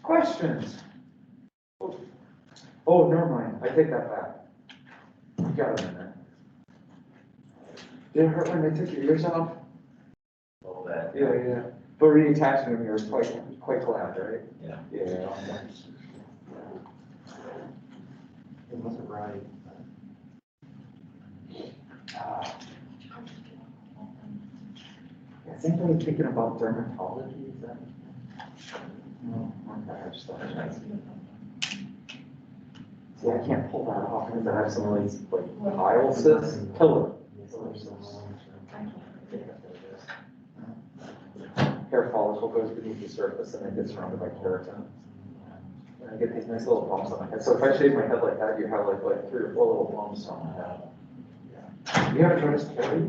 Questions? Oh, never mind. I take that back. You got a minute. Did it hurt when they took your ears off? A little bit. Yeah. But reattaching them here is quite glad, right? Yeah. Yeah. It wasn't right. I think I was thinking about dermatology. Is that? No, okay, I just thought it was. See, I can't pull that off because I have some of these like pile cysts, pillar cysts. Hair follicle goes beneath the surface and it gets surrounded by keratin. And I get these nice little bumps on my head. So if I shave my head like that, you have like 3 or 4 little bumps on my head. You ever noticed Terry?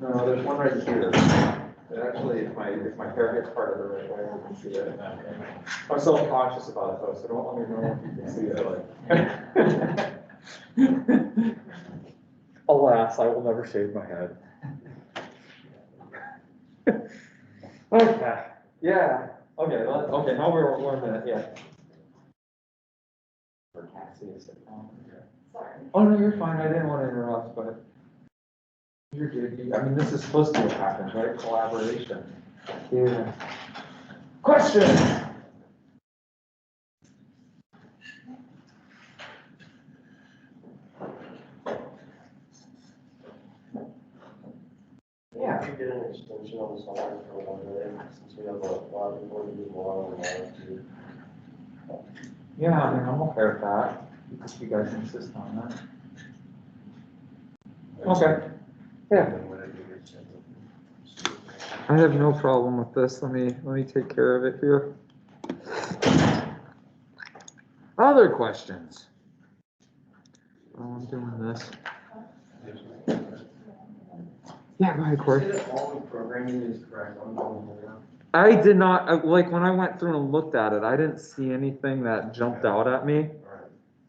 No, there's one right here. And actually, if my hair gets part of the right way, I can see it. I'm self-conscious about it though, so don't let me know if you can see it. Alas, I will never shave my head. Okay, yeah, okay, now we're 1 minute, yeah. For Cassie is it? Sorry. Oh, no, you're fine, I didn't want to interrupt, but you're good. I mean, this is supposed to be what happens, right? Collaboration. Yeah. Question? Yeah. If you get an extension on the solar for 1 day, since we have a lot of people to do more on the line too. Yeah, I mean, I'm okay with that, if you guys insist on that. Okay. Yeah. I have no problem with this. Let me take care of it here. Other questions? While I'm doing this. Yeah, go ahead, Corey. All the programming is correct on the board. I did not, like, when I went through and looked at it, I didn't see anything that jumped out at me.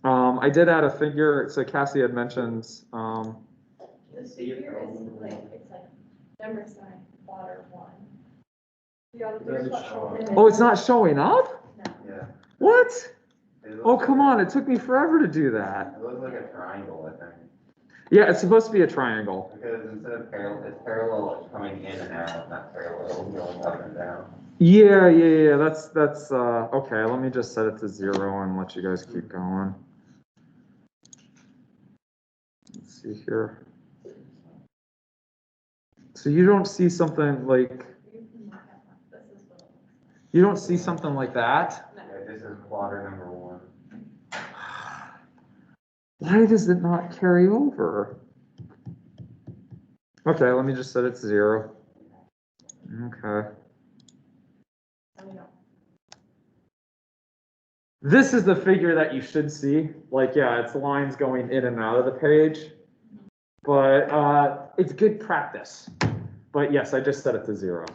I did add a figure, so Cassie had mentioned, The figure is like, it's like number sign, water 1. oh, it's not showing up? No. Yeah. What? It Oh, looks come like- on, it took me forever to do that. It looks like a triangle, I think. Yeah, it's supposed to be a triangle. Because instead of parallel, it's parallel, it's coming in and out, not parallel, going up and down. Yeah, that's, okay, let me just set it to 0 and let you guys keep going. Let's see here. So you don't see something like, you don't see something like that? Yeah, this is plotter number 1. Why does it not carry over? Okay, let me just set it to 0. Okay. This is the figure that you should see. Like, yeah, it's lines going in and out of the page. But it's good practice. But yes, I just set it to 0.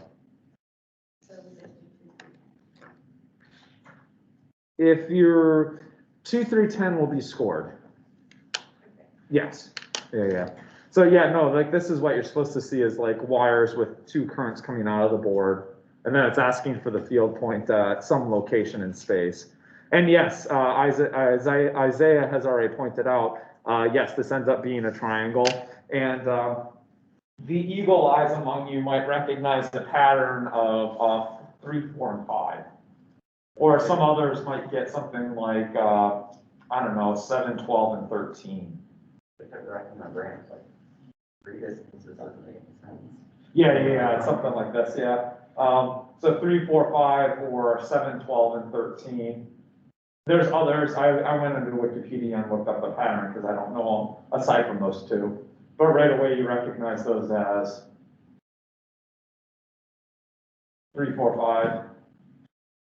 If you're 2 through 10 will be scored. Yes. Yeah. So yeah, no, like this is what you're supposed to see is like wires with 2 currents coming out of the board. And then it's asking for the field point at some location in space. And yes, Isaiah has already pointed out, yes, this ends up being a triangle. And the eagle eyes among you might recognize the pattern of 3, 4, and 5. Or some others might get something like, I don't know, 7, 12, and 13. Because right in my brain, it's like 3 distances doesn't make any sense. Yeah, it's something like this, yeah. So 3, 4, 5, or 7, 12, and 13. There's others. I went into Wikipedia and looked up the pattern because I don't know them aside from those 2. But right away you recognize those as 3, 4, 5,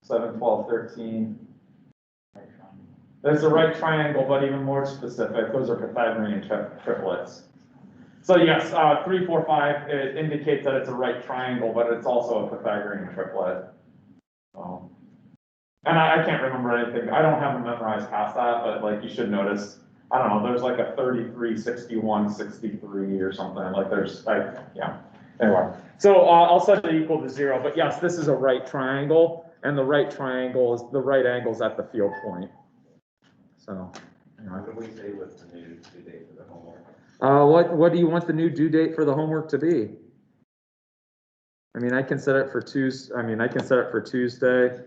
7, 12, 13. There's a right triangle, but even more specific, those are Pythagorean triplets. So yes, 3, 4, 5, it indicates that it's a right triangle, but it's also a Pythagorean triplet. And I can't remember anything. I don't have them memorized past that, but like you should notice, I don't know, there's like a 33, 61, 63 or something. Like there's, yeah. Anyway, so I'll set it equal to 0. But yes, this is a right triangle. and the right triangle is, the right angle's at the field point. So, you know, What do we say with the new due date for the homework? what do you want the new due date for the homework to be? I mean, I can set it for Tuesday, Tuesday,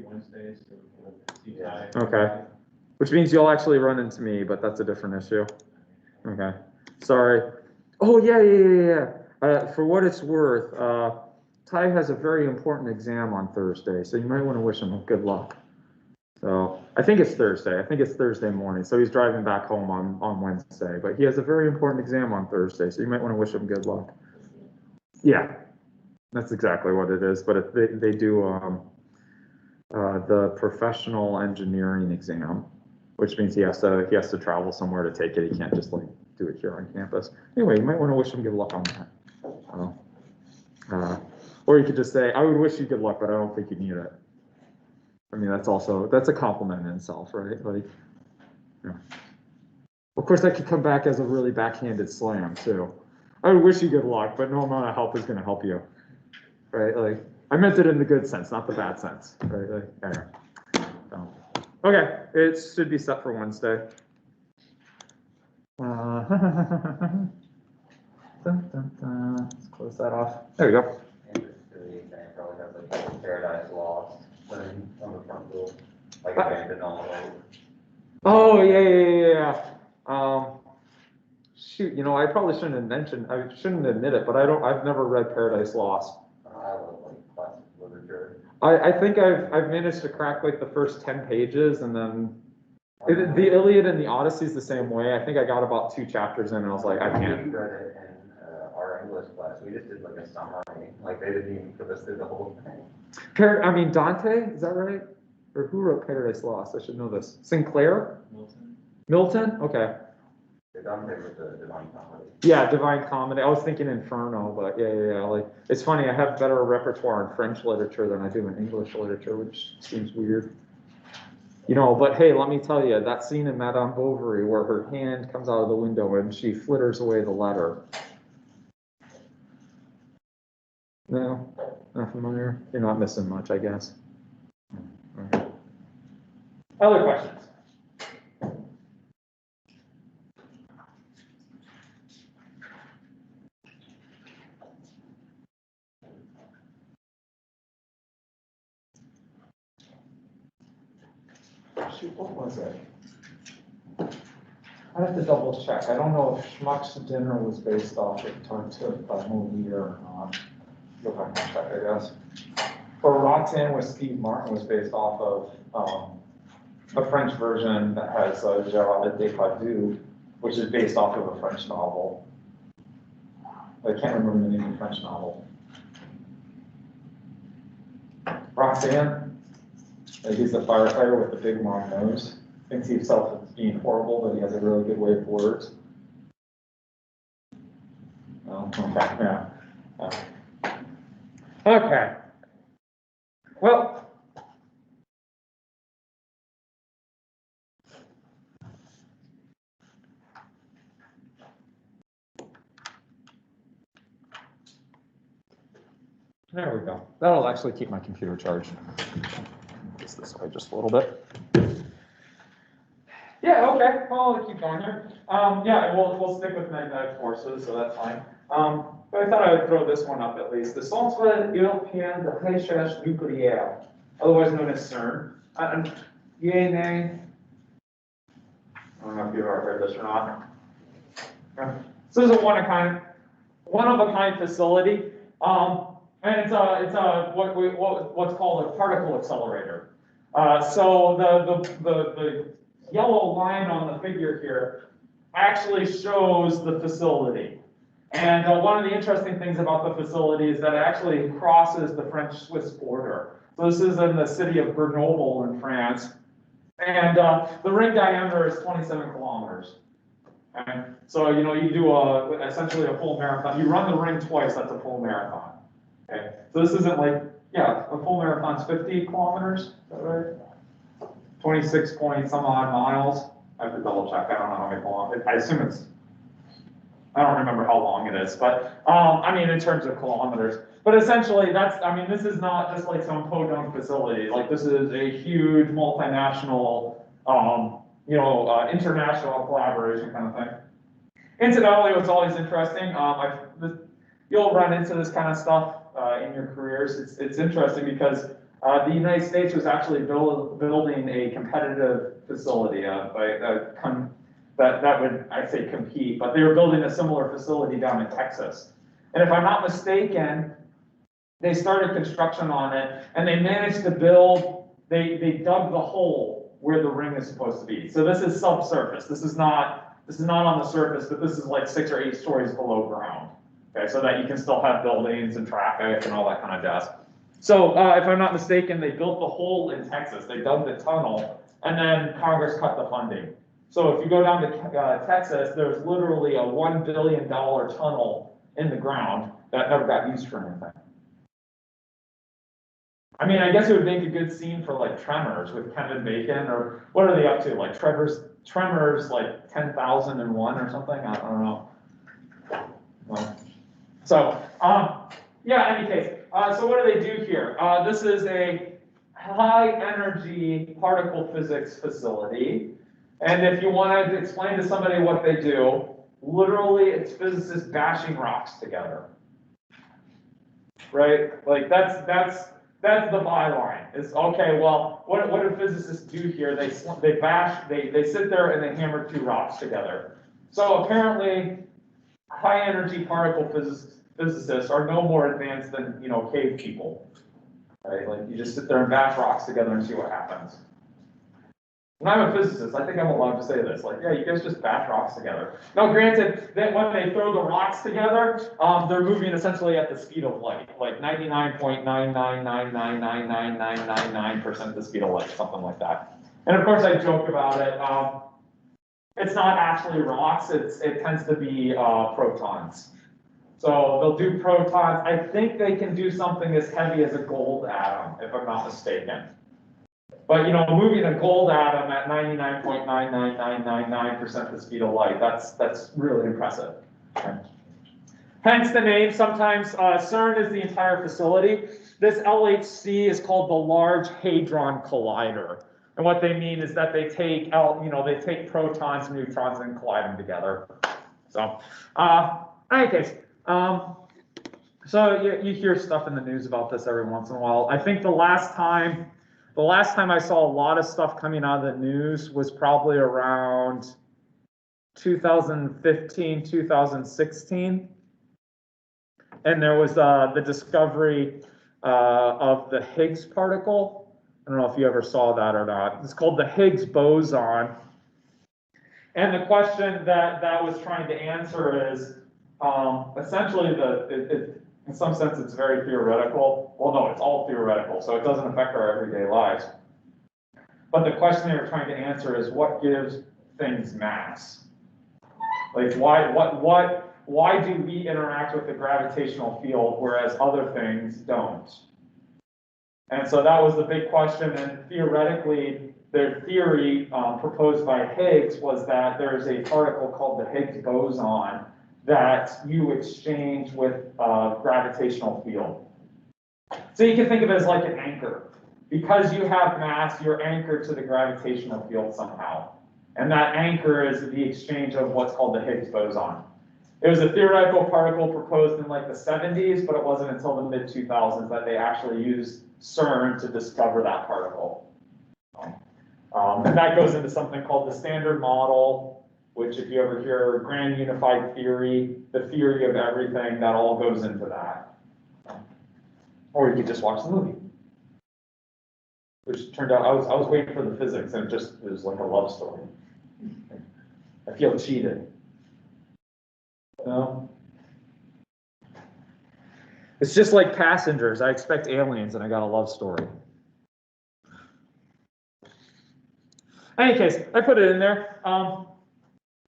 Wednesdays, so we'll see Yeah. time. Okay. Which means you'll actually run into me, but that's a different issue. Okay, sorry. Oh, yeah. For what it's worth, Ty has a very important exam on Thursday, so you might want to wish him good luck. So, I think it's Thursday morning, so he's driving back home on Wednesday, but he has a very important exam on Thursday, so you might want to wish him good luck. Yeah, that's exactly what it is, but they do, the professional engineering exam, which means he has to travel somewhere to take it. He can't just like do it here on campus. Anyway, you might want to wish him good luck on that. Or you could just say, I would wish you good luck, but I don't think you need it. I mean, that's a compliment in itself, right? Like, yeah. Of course, that could come back as a really backhanded slam too. I would wish you good luck, but no amount of help is going to help you, right? Like, I meant it in the good sense, not the bad sense, right? Like, anyway. So, okay, it should be set for Wednesday. Let's close that off. There we go. And the exam probably has like Paradise Lost sign on the front door, like abandoned all over. Oh, yeah. Shoot, I probably shouldn't admit it, but I've never read Paradise Lost. I love like classic literature. I think I've managed to crack like the first 10 pages, and then the Iliad and the Odyssey is the same way. I think I got about 2 chapters in and I was like, I We can't. read it in our English class. We just did like a summary, like they didn't even put us through the whole thing. Dante, is that right? Or who wrote Paradise Lost? I should know this. Sinclair? Milton. Milton? Okay. Dante with the Divine Comedy. Yeah, Divine Comedy. I was thinking Inferno, but yeah. Like, it's funny, I have better repertoire in French literature than I do in English literature, which seems weird. But hey, let me tell you, that scene in Madame Bovary where her hand comes out of the window and she flitters away the letter. No, not familiar. You're not missing much, I guess. Okay. Other questions? Shoot, what was it? I have to double check. I don't know if Schmuck's Dinner was based off of Tartuffe by Moliere or not. Go back and check, I guess. Or Roxanne with Steve Martin was based off of a French version that has Gérard Depardieu, which is based off of a French novel. I can't remember the name of the French novel. Roxanne? Like he's the firefighter with the big long nose. Thinks himself as being horrible, but he has a really good way of words. Oh, okay, yeah. Okay. Well. There we go. That'll actually keep my computer charged. This way just a little bit. Yeah, okay, well, I'll keep going here. Yeah, we'll stick with magnetic forces, so that's fine. But I thought I would throw this one up at least. The Centre Européen de Recherche Nucléaire, otherwise known as CERN. Yay, I don't know if you've ever heard this or not. So this is a one-of-a-kind facility. And it's what's called a particle accelerator. So the yellow line on the figure here actually shows the facility. And one of the interesting things about the facility is that it actually crosses the French-Swiss border. So this is in the city of Grenoble in France. And the ring diameter is 27 kilometers. Okay? So, you do essentially a full marathon. You run the ring twice, that's a full marathon. Okay, so this isn't like, a full marathon's 50 kilometers, is that right? 26 point some odd miles. I have to double check, I don't know how many kilometers, I assume I don't remember how long it is, but, in terms of kilometers. But essentially, I mean, this is not just like some podunk facility. Like, this is a huge multinational, international collaboration kind of thing. Incidentally, what's always interesting, you'll run into this kind of stuff in your careers. It's interesting because the United States was actually building a competitive facility that would, I'd say, compete, but they were building a similar facility down in Texas. And if I'm not mistaken, they started construction on it, and they managed to build, they dug the hole where the ring is supposed to be. So this is subsurface. This is not on the surface, but this is like 6 or 8 stories below ground. Okay, so that you can still have buildings and traffic and all that kind of jazz. So if I'm not mistaken, they built the hole in Texas. They dug the tunnel, and then Congress cut the funding. So if you go down to Texas, there's literally a $1 billion tunnel in the ground that never got used for anything. I mean, I guess it would make a good scene for like Tremors with Kevin Bacon, or what are they up to? Like Tremors like 10,001 or something? I don't know. Well, so, yeah, any case. So what do they do here? This is a high energy particle physics facility. And if you want to explain to somebody what they do, literally it's physicists bashing rocks together. Right? Like that's the byline. It's okay, well, what do physicists do here? They sit there and they hammer 2 rocks together. So apparently high energy particle physicists are no more advanced than, cave people. Right? Like you just sit there and bash rocks together and see what happens. And I'm a physicist, I think I'm allowed to say this. Like, yeah, you guys just bash rocks together. Now, granted, that when they throw the rocks together, they're moving essentially at the speed of light, like 99.999999999% the speed of light, something like that. And of course, I joke about it. It's not actually rocks, it tends to be protons. So they'll do protons. I think they can do something as heavy as a gold atom, if I'm not mistaken. But moving a gold atom at 99.99999% the speed of light, that's really impressive. Okay. Hence the name. Sometimes CERN is the entire facility. This LHC is called the Large Hadron Collider. And what they mean is that they take protons and neutrons and collide them together. So, in any case, so you hear stuff in the news about this every once in a while. I think the last time I saw a lot of stuff coming out of the news was probably around 2015, 2016. And there was the discovery of the Higgs particle. I don't know if you ever saw that or not. It's called the Higgs boson. And the question that was trying to answer is, essentially, in some sense, it's very theoretical. Well, no, it's all theoretical, so it doesn't affect our everyday lives. But the question they were trying to answer is, what gives things mass? Like, why do we interact with the gravitational field, whereas other things don't? And so that was the big question, and theoretically, their theory proposed by Higgs was that there's a particle called the Higgs boson that you exchange with gravitational field. So you can think of it as like an anchor. Because you have mass, you're anchored to the gravitational field somehow. And that anchor is the exchange of what's called the Higgs boson. It was a theoretical particle proposed in like the 70s, but it wasn't until the mid-2000s that they actually used CERN to discover that particle. And that goes into something called the Standard Model, which if you ever hear grand unified theory, the theory of everything, that all goes into that. Or you could just watch the movie. Which turned out, I was waiting for the physics, and it was like a love story. I feel cheated. No? It's just like Passengers. I expect aliens, and I got a love story. In any case, I put it in there.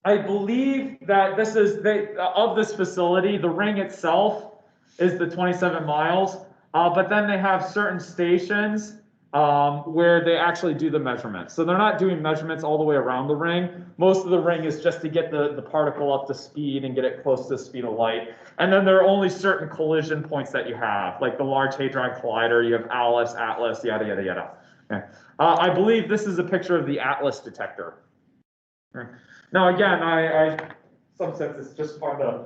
I believe that this is of this facility, the ring itself is the 27 miles, but then they have certain stations where they actually do the measurements. So they're not doing measurements all the way around the ring. Most of the ring is just to get the particle up to speed and get it close to the speed of light. And then there are only certain collision points that you have, like the Large Hadron Collider, you have ALICE, ATLAS, yada, yada, yada. Okay. I believe this is a picture of the ATLAS detector. Okay. Now again, in some sense it's just fun to,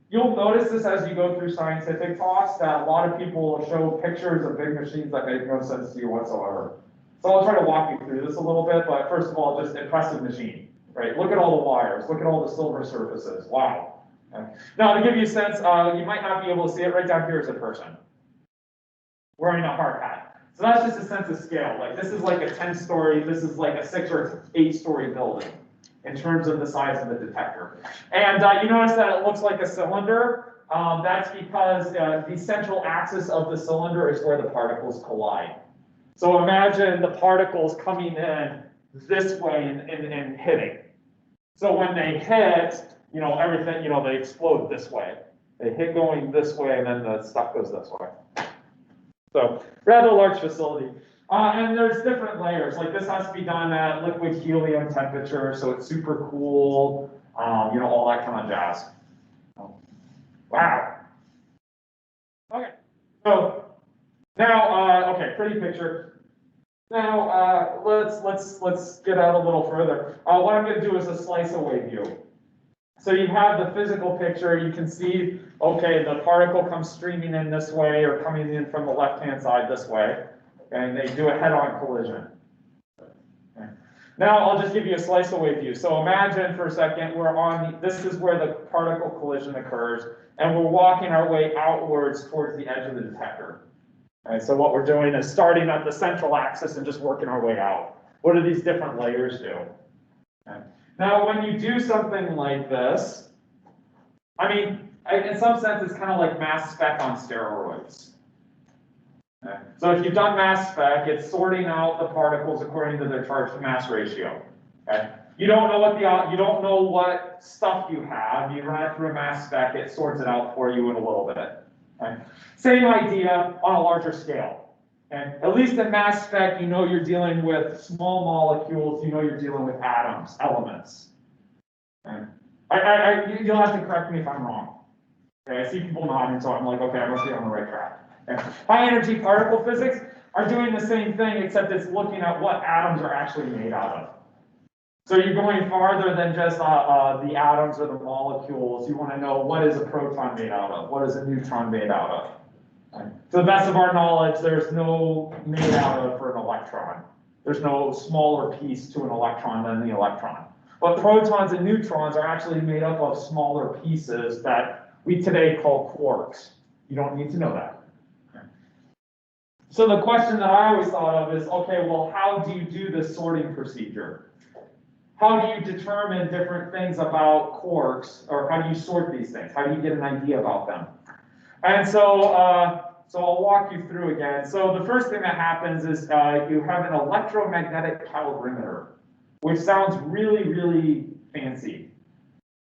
you'll notice this as you go through scientific talks, that a lot of people will show pictures of big machines that make no sense to you whatsoever. So I'll try to walk you through this a little bit, but first of all, just impressive machine, right? Look at all the wires, look at all the silver surfaces, wow. Okay. Now to give you a sense, you might not be able to see it, right down here is a person wearing a hard hat. So that's just a sense of scale. Like this is like a 10-story, this is like a 6 or 8-story building in terms of the size of the detector. And you notice that it looks like a cylinder. That's because the central axis of the cylinder is where the particles collide. So imagine the particles coming in this way and hitting. So when they hit, everything, they explode this way. They hit going this way and then the stuff goes this way. So rather large facility. And there's different layers, like this has to be done at liquid helium temperature, so it's super cool, all that kind of jazz. Wow. Okay, so now, okay, pretty picture. Now, let's get out a little further. What I'm gonna do is a slice away view. So you have the physical picture, you can see, okay, the particle comes streaming in this way or coming in from the left-hand side this way. And they do a head-on collision. Okay. Now I'll just give you a slice away view. So imagine for a second this is where the particle collision occurs, and we're walking our way outwards towards the edge of the detector. Okay, so what we're doing is starting at the central axis and just working our way out. What do these different layers do? Okay. Now when you do something like this, in some sense it's kind of like mass spec on steroids. Okay. So if you've done mass spec, it's sorting out the particles according to their charge to mass ratio. Okay. You don't know what stuff you have. You run it through a mass spec, it sorts it out for you in a little bit. Okay. Same idea on a larger scale. Okay. At least in mass spec, you're dealing with small molecules. You're dealing with atoms, elements. Okay. You'll have to correct me if I'm wrong. Okay. I see people nodding, so I'm like, okay, I must be on the right track. High energy particle physics are doing the same thing, except it's looking at what atoms are actually made out of. So you're going farther than just the atoms or the molecules. You want to know, what is a proton made out of? What is a neutron made out of? Right. To the best of our knowledge, there's no made out of for an electron. There's no smaller piece to an electron than the electron. But protons and neutrons are actually made up of smaller pieces that we today call quarks. You don't need to know that. So the question that I always thought of is, okay, well, how do you do this sorting procedure? How do you determine different things about quarks, or how do you sort these things? How do you get an idea about them? And so I'll walk you through again. So the first thing that happens is you have an electromagnetic calorimeter, which sounds really, really fancy.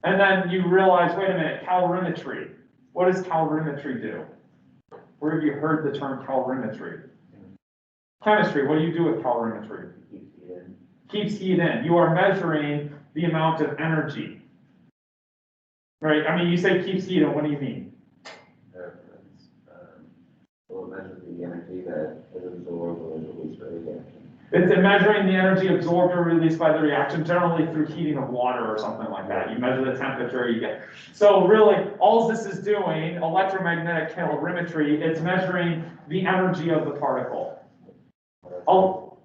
And then you realize, wait a minute, calorimetry. What does calorimetry do? Where have you heard the term calorimetry? Chemistry, what do you do with calorimetry? Keeps heat in. You are measuring the amount of energy. Right? You say keeps heat in, what do you mean? Well, it measures the energy that is absorbed or released by the reaction. It's measuring the energy absorbed or released by the reaction, generally through heating of water or something like that. You measure the temperature you get. So really, all this is doing, electromagnetic calorimetry, it's measuring the energy of the particle. That's how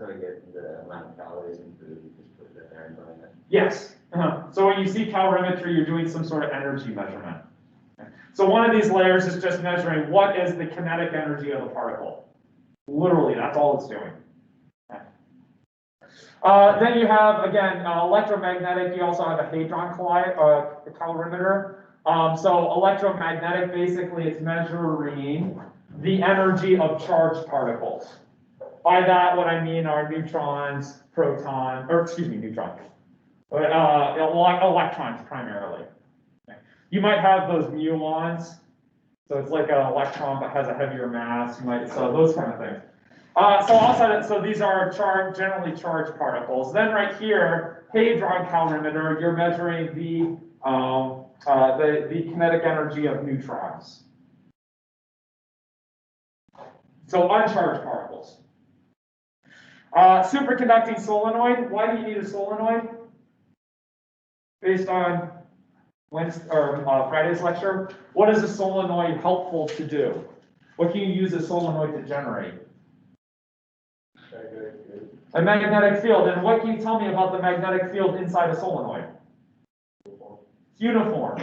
we get the amount of calories in food. You just put it in there and burn it. Yes. So when you see calorimetry, you're doing some sort of energy measurement. So one of these layers is just measuring what is the kinetic energy of the particle. Literally, that's all it's doing. Then you have, again, electromagnetic. You also have a hadron calorimeter. So electromagnetic, basically, it's measuring the energy of charged particles. By that, what I mean are neutrons, electrons primarily. Okay. You might have those muons. So it's like an electron but has a heavier mass. So those kind of things. So outside, so these are generally charged particles. Then right here, hadron calorimeter, you're measuring the kinetic energy of neutrons. So uncharged particles. Superconducting solenoid. Why do you need a solenoid? Based on Friday's lecture, what is a solenoid helpful to do? What can you use a solenoid to generate? A magnetic field. And what can you tell me about the magnetic field inside a solenoid? It's uniform.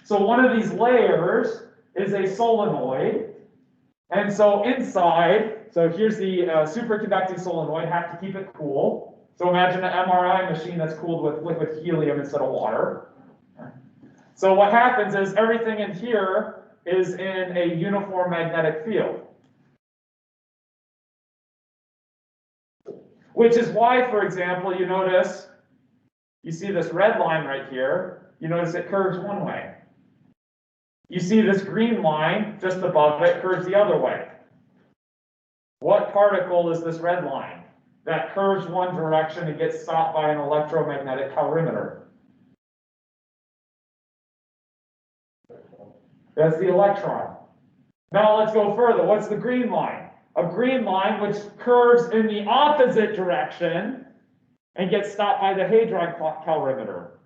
So one of these layers is a solenoid. And so inside, so here's the superconducting solenoid, have to keep it cool. So imagine an MRI machine that's cooled with liquid helium instead of water. So what happens is everything in here is in a uniform magnetic field. Which is why, for example, you notice, you see this red line right here, you notice it curves one way. You see this green line just above it curves the other way. What particle is this red line that curves one direction and gets stopped by an electromagnetic calorimeter? That's the electron. Now let's go further. What's the green line? A green line which curves in the opposite direction and gets stopped by the hadron calorimeter.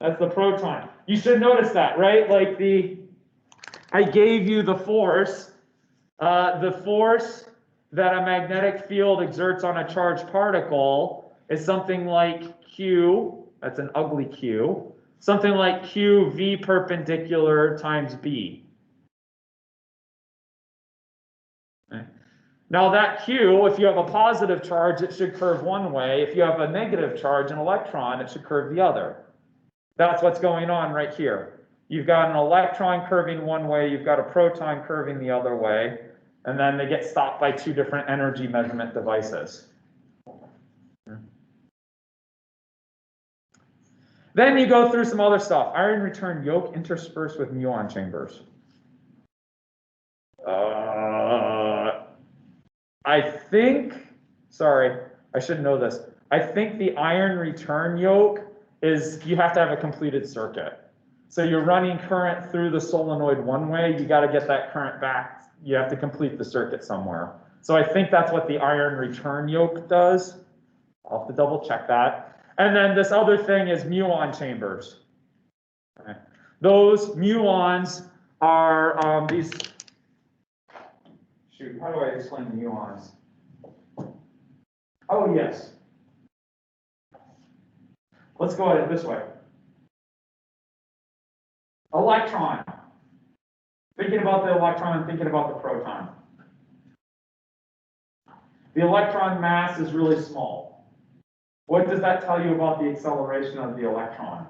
That's the proton. You should notice that, right? Like I gave you the force that a magnetic field exerts on a charged particle is something like Q, that's an ugly Q, something like Q V perpendicular times B. Okay. Now that Q, if you have a positive charge, it should curve one way. If you have a negative charge, an electron, it should curve the other. That's what's going on right here. You've got an electron curving one way, you've got a proton curving the other way, and then they get stopped by two different energy measurement devices. Then you go through some other stuff. Iron return yoke interspersed with muon chambers. I think, sorry, I should know this. I think the iron return yoke is you have to have a completed circuit. So you're running current through the solenoid one way, you got to get that current back. You have to complete the circuit somewhere. So I think that's what the iron return yoke does. I'll have to double check that. And then this other thing is muon chambers. Okay. Those muons are these, shoot, how do I explain muons? Oh, yes. Let's go at it this way. Electron. Thinking about the electron and thinking about the proton. The electron mass is really small. What does that tell you about the acceleration of the electron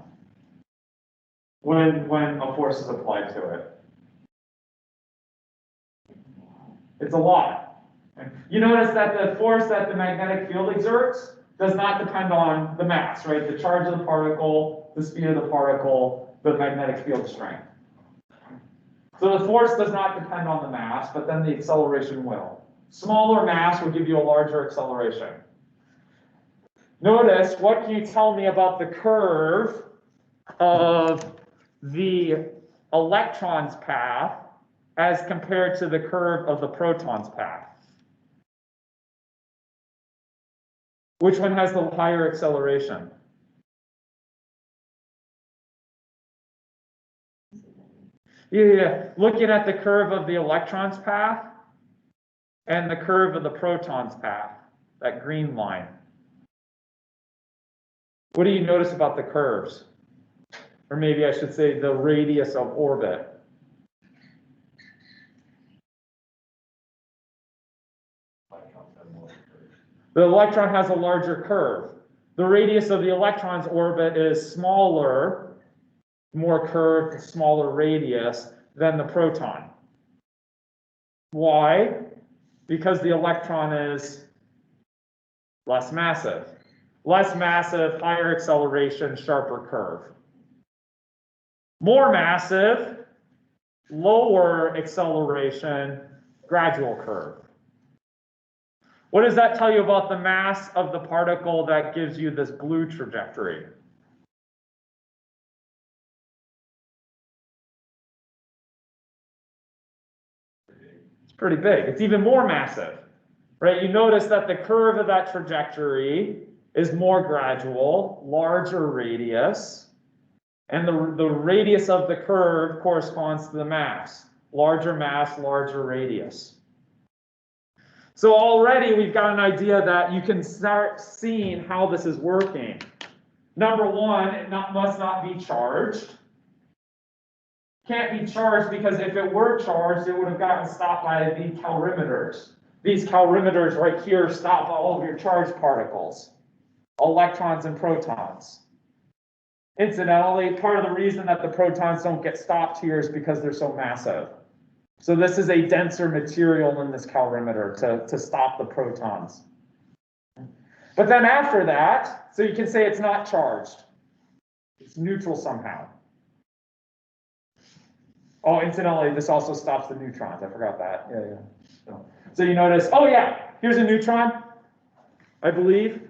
when a force is applied to it? It's a lot. You notice that the force that the magnetic field exerts does not depend on the mass, right? The charge of the particle, the speed of the particle, the magnetic field strength. So the force does not depend on the mass, but then the acceleration will. Smaller mass will give you a larger acceleration. Notice, what can you tell me about the curve of the electron's path as compared to the curve of the proton's path? Which one has the higher acceleration? Yeah. Looking at the curve of the electron's path and the curve of the proton's path, that green line. What do you notice about the curves? Or maybe I should say the radius of orbit. The electron has a larger curve. The radius of the electron's orbit is smaller, more curved, smaller radius than the proton. Why? Because the electron is less massive. Less massive, higher acceleration, sharper curve. More massive, lower acceleration, gradual curve. What does that tell you about the mass of the particle that gives you this blue trajectory? It's pretty big. It's even more massive, right? You notice that the curve of that trajectory is more gradual, larger radius, and the radius of the curve corresponds to the mass. Larger mass, larger radius. So already we've got an idea that you can start seeing how this is working. Number one, it must not be charged. Can't be charged because if it were charged, it would have gotten stopped by the calorimeters. These calorimeters right here stop all of your charged particles, electrons and protons. Incidentally, part of the reason that the protons don't get stopped here is because they're so massive. So this is a denser material in this calorimeter to stop the protons. But then after that, so you can say it's not charged. It's neutral somehow. Oh, incidentally, this also stops the neutrons. I forgot that. Yeah. So you notice, oh yeah, here's a neutron, I believe.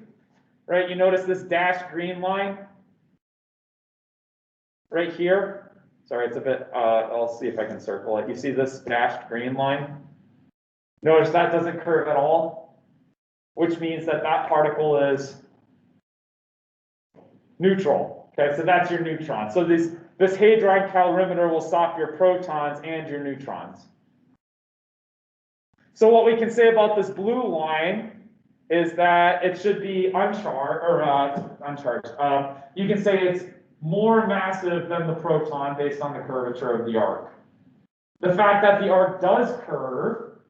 Right, you notice this dashed green line right here. Sorry, it's a bit, I'll see if I can circle it. You see this dashed green line? Notice that doesn't curve at all, which means that that particle is neutral. Okay, so that's your neutron. So this hadron calorimeter will stop your protons and your neutrons. So what we can say about this blue line is that it should be uncharged, or uncharged. You can say it's more massive than the proton based on the curvature of the arc. The fact that the arc does curve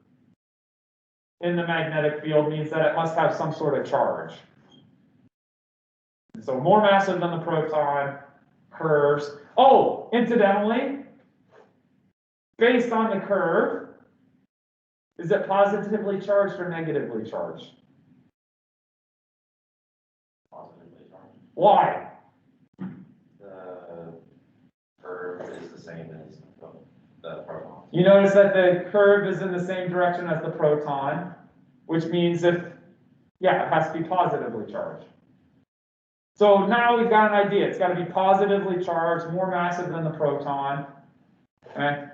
in the magnetic field means that it must have some sort of charge. So more massive than the proton, curves. Oh, incidentally, based on the curve, is it positively charged or negatively charged? Positively charged. Why? The curve is the same as the proton. You notice that the curve is in the same direction as the proton, which means it has to be positively charged. So now we've got an idea. It's got to be positively charged, more massive than the proton. Okay?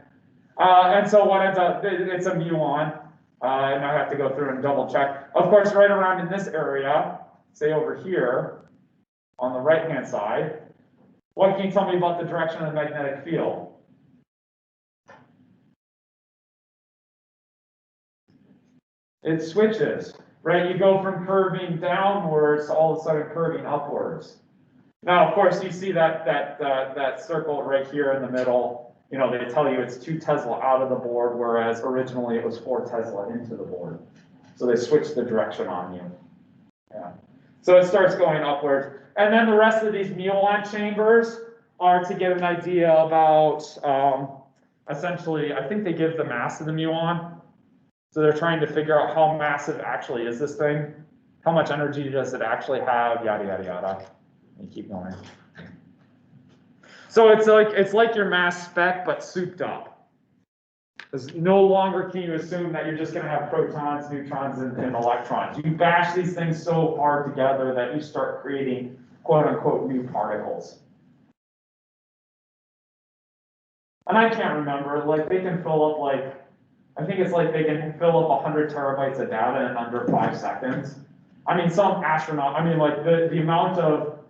And so what ends up, it's a muon. And I have to go through and double check. Of course, right around in this area, say over here, on the right-hand side, what can you tell me about the direction of the magnetic field? It switches, right? You go from curving downwards to all of a sudden curving upwards. Now, of course, you see that circle right here in the middle. You know, they tell you it's 2 Tesla out of the board, whereas originally it was 4 Tesla into the board. So they switch the direction on you. Yeah. So it starts going upwards. And then the rest of these muon chambers are to get an idea about, essentially, I think they give the mass of the muon. So they're trying to figure out how massive actually is this thing, how much energy does it actually have, yada, yada, yada. And keep going. So it's like your mass spec, but souped up. Because no longer can you assume that you're just going to have protons, neutrons, and electrons. You bash these things so hard together that you start creating quote unquote new particles. And I can't remember, like they can fill up I think it's like they can fill up 100 terabytes of data in under 5 seconds. I mean, some astronaut, like the amount of,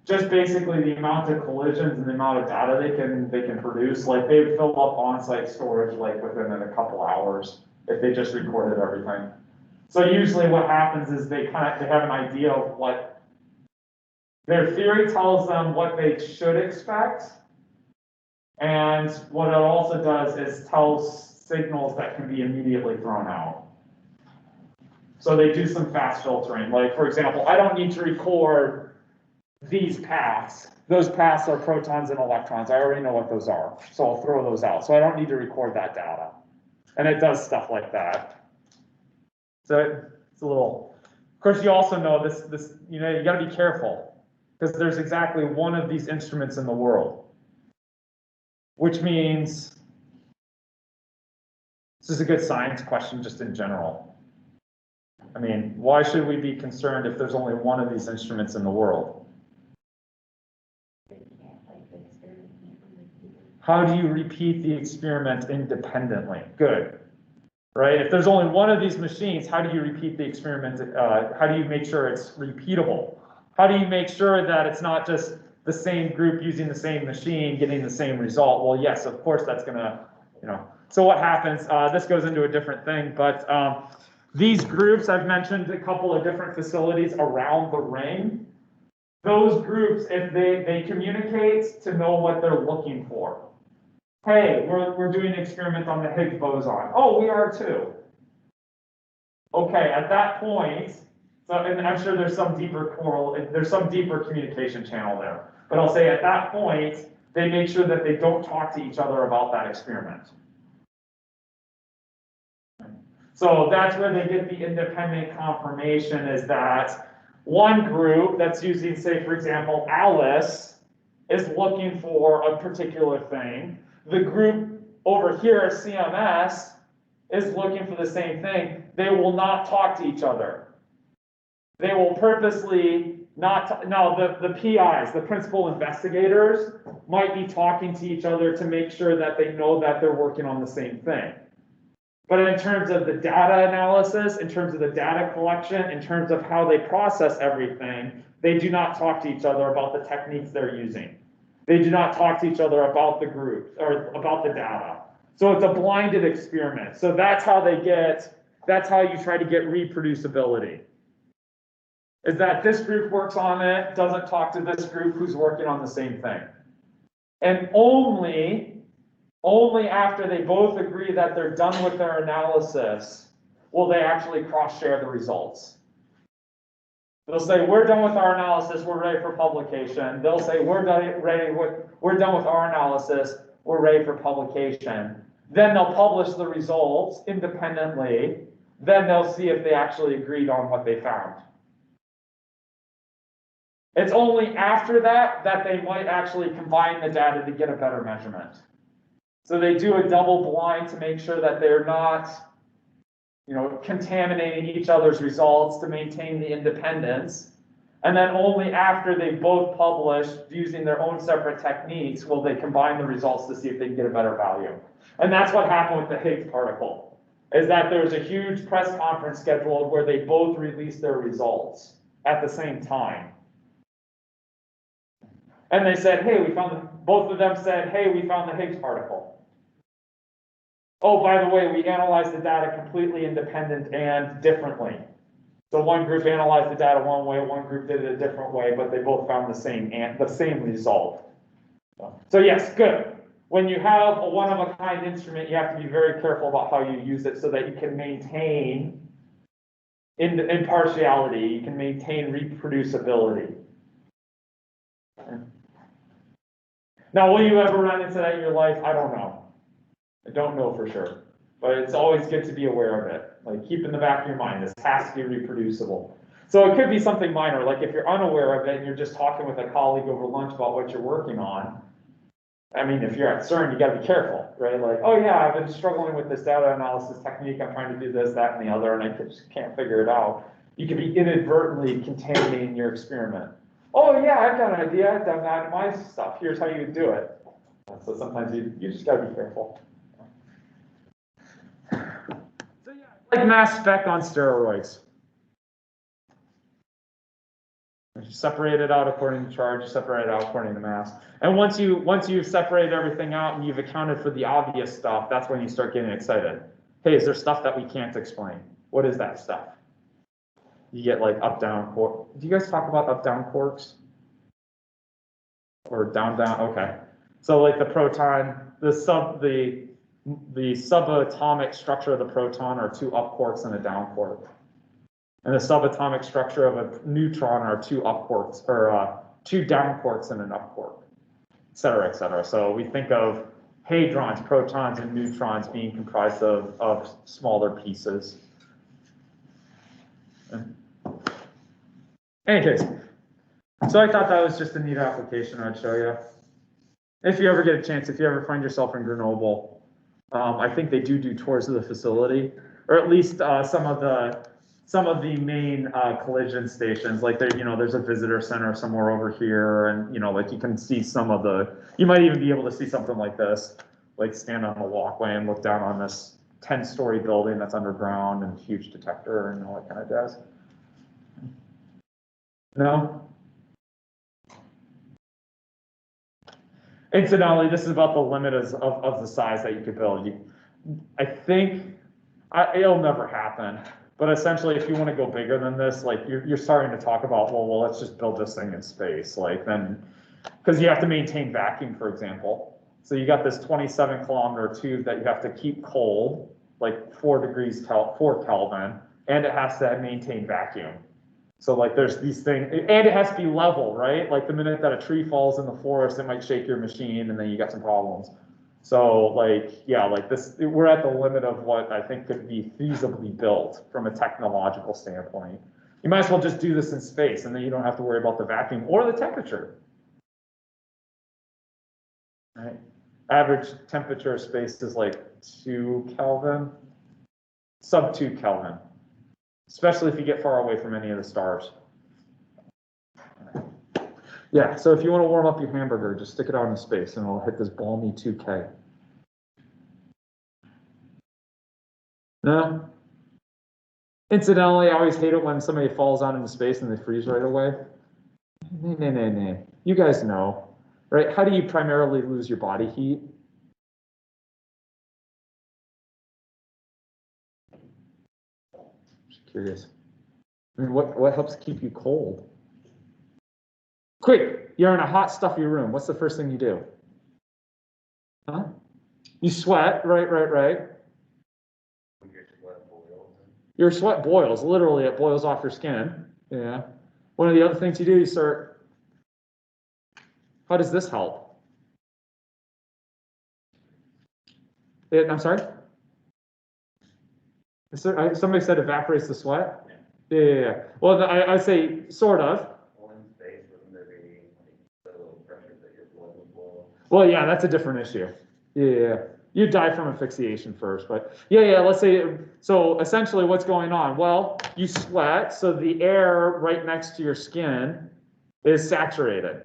just basically the amount of collisions and the amount of data they can produce, like they would fill up on-site storage like within a couple hours if they just recorded everything. So usually what happens is they have an idea of what their theory tells them what they should expect. And what it also does is tells signals that can be immediately thrown out. So they do some fast filtering. Like, for example, I don't need to record these paths. Those paths are protons and electrons. I already know what those are. So I'll throw those out. So I don't need to record that data. And it does stuff like that. So it's a little, of course, you also know this, you got to be careful because there's exactly one of these instruments in the world, which means This is a good science question just in general. I mean, why should we be concerned if there's only one of these instruments in the world? How do you repeat the experiment independently? Good, right? If there's only one of these machines, how do you repeat the experiment? How do you make sure it's repeatable? How do you make sure that it's not just the same group using the same machine getting the same result? Well, yes, of course that's gonna, So what happens, this goes into a different thing, but these groups, I've mentioned a couple of different facilities around the ring. Those groups, if they communicate to know what they're looking for. Hey, we're doing an experiment on the Higgs boson. Oh, we are too. Okay, at that point, so, and I'm sure there's some deeper communication channel there. But I'll say at that point, they make sure that they don't talk to each other about that experiment. So that's where they get the independent confirmation, is that one group that's using, say, for example, Alice is looking for a particular thing. The group over here, CMS, is looking for the same thing. They will not talk to each other. They will purposely not, now the PIs, the principal investigators, might be talking to each other to make sure that they know that they're working on the same thing. But in terms of the data analysis, in terms of the data collection, in terms of how they process everything, they do not talk to each other about the techniques they're using. They do not talk to each other about the group or about the data. So it's a blinded experiment. So that's how you try to get reproducibility. Is that this group works on it, doesn't talk to this group who's working on the same thing. And only after they both agree that they're done with their analysis will they actually cross-share the results. They'll say, we're done with our analysis, we're ready for publication. They'll say, we're done with our analysis, we're ready for publication. Then they'll publish the results independently. Then they'll see if they actually agreed on what they found. It's only after that that they might actually combine the data to get a better measurement. So they do a double blind to make sure that they're not, contaminating each other's results to maintain the independence. And then only after they both published using their own separate techniques will they combine the results to see if they can get a better value. And that's what happened with the Higgs particle, is that there was a huge press conference scheduled where they both released their results at the same time. And they said, hey, both of them said, hey, we found the Higgs particle. Oh, by the way, we analyzed the data completely independent and differently. So one group analyzed the data one way, one group did it a different way, but they both found the same result. So yes, good. When you have a one-of-a-kind instrument, you have to be very careful about how you use it so that you can maintain impartiality, you can maintain reproducibility. Now, will you ever run into that in your life? I don't know. I don't know for sure, but it's always good to be aware of it. Like, keep in the back of your mind, this has to be reproducible. So it could be something minor, like if you're unaware of it and you're just talking with a colleague over lunch about what you're working on. I mean, if you're at CERN, you got to be careful, right? Like, oh yeah, I've been struggling with this data analysis technique. I'm trying to do this, that, and the other, and I just can't figure it out. You could be inadvertently contaminating your experiment. Oh yeah, I've got an idea. I've done that in my stuff. Here's how you do it. So sometimes you just got to be careful. So yeah, it's like mass spec on steroids. You separate it out according to charge, you separate it out according to mass. And once you've separated everything out and you've accounted for the obvious stuff, that's when you start getting excited. Hey, is there stuff that we can't explain? What is that stuff? You get like up-down quark. Do you guys talk about up-down quarks? Or down-down? Okay. So like the proton, the subatomic structure of the proton are two up quarks and a down quark. And the subatomic structure of a neutron are two up quarks, or two down quarks and an up quark, et cetera, et cetera. So we think of hadrons, protons, and neutrons being comprised of smaller pieces. In any case, so I thought that was just a neat application I'd show you. If you ever get a chance, if you ever find yourself in Grenoble, I think they do tours of the facility, or at least, some of the main, collision stations, like there, there's a visitor center somewhere over here, and, like you can see some of you might even be able to see something like this, like stand on the walkway and look down on this 10-story building that's underground and huge detector and all that kind of jazz. No? Incidentally, this is about the limit of the size that you could build. I think, it'll never happen, but essentially, if you want to go bigger than this, like, you're starting to talk about, well, let's just build this thing in space, like, then, because you have to maintain vacuum, for example. So you got this 27-kilometer tube that you have to keep cold, like 4 Kelvin, and it has to maintain vacuum. So like there's these things, and it has to be level, right? Like the minute that a tree falls in the forest, it might shake your machine and then you got some problems. So like, yeah, like this, we're at the limit of what I think could be feasibly built from a technological standpoint. You might as well just do this in space and then you don't have to worry about the vacuum or the temperature. Right? Average temperature of space is like 2 Kelvin, sub 2 Kelvin. Especially if you get far away from any of the stars. Yeah, so if you want to warm up your hamburger, just stick it out in space and it'll hit this balmy 2K. No? Incidentally, I always hate it when somebody falls out into space and they freeze right away. Nah. You guys know, right? How do you primarily lose your body heat? Curious. I mean, what helps keep you cold? Quick, you're in a hot, stuffy room. What's the first thing you do? Huh? You sweat, right. Your sweat boils, literally, it boils off your skin. Yeah. One of the other things you do, you start. How does this help? I'm sorry? Somebody said evaporates the sweat? Yeah. Well, I say sort of. Well, yeah, that's a different issue. Yeah. You die from asphyxiation first, but yeah, let's say, so essentially what's going on? Well, you sweat, so the air right next to your skin is saturated,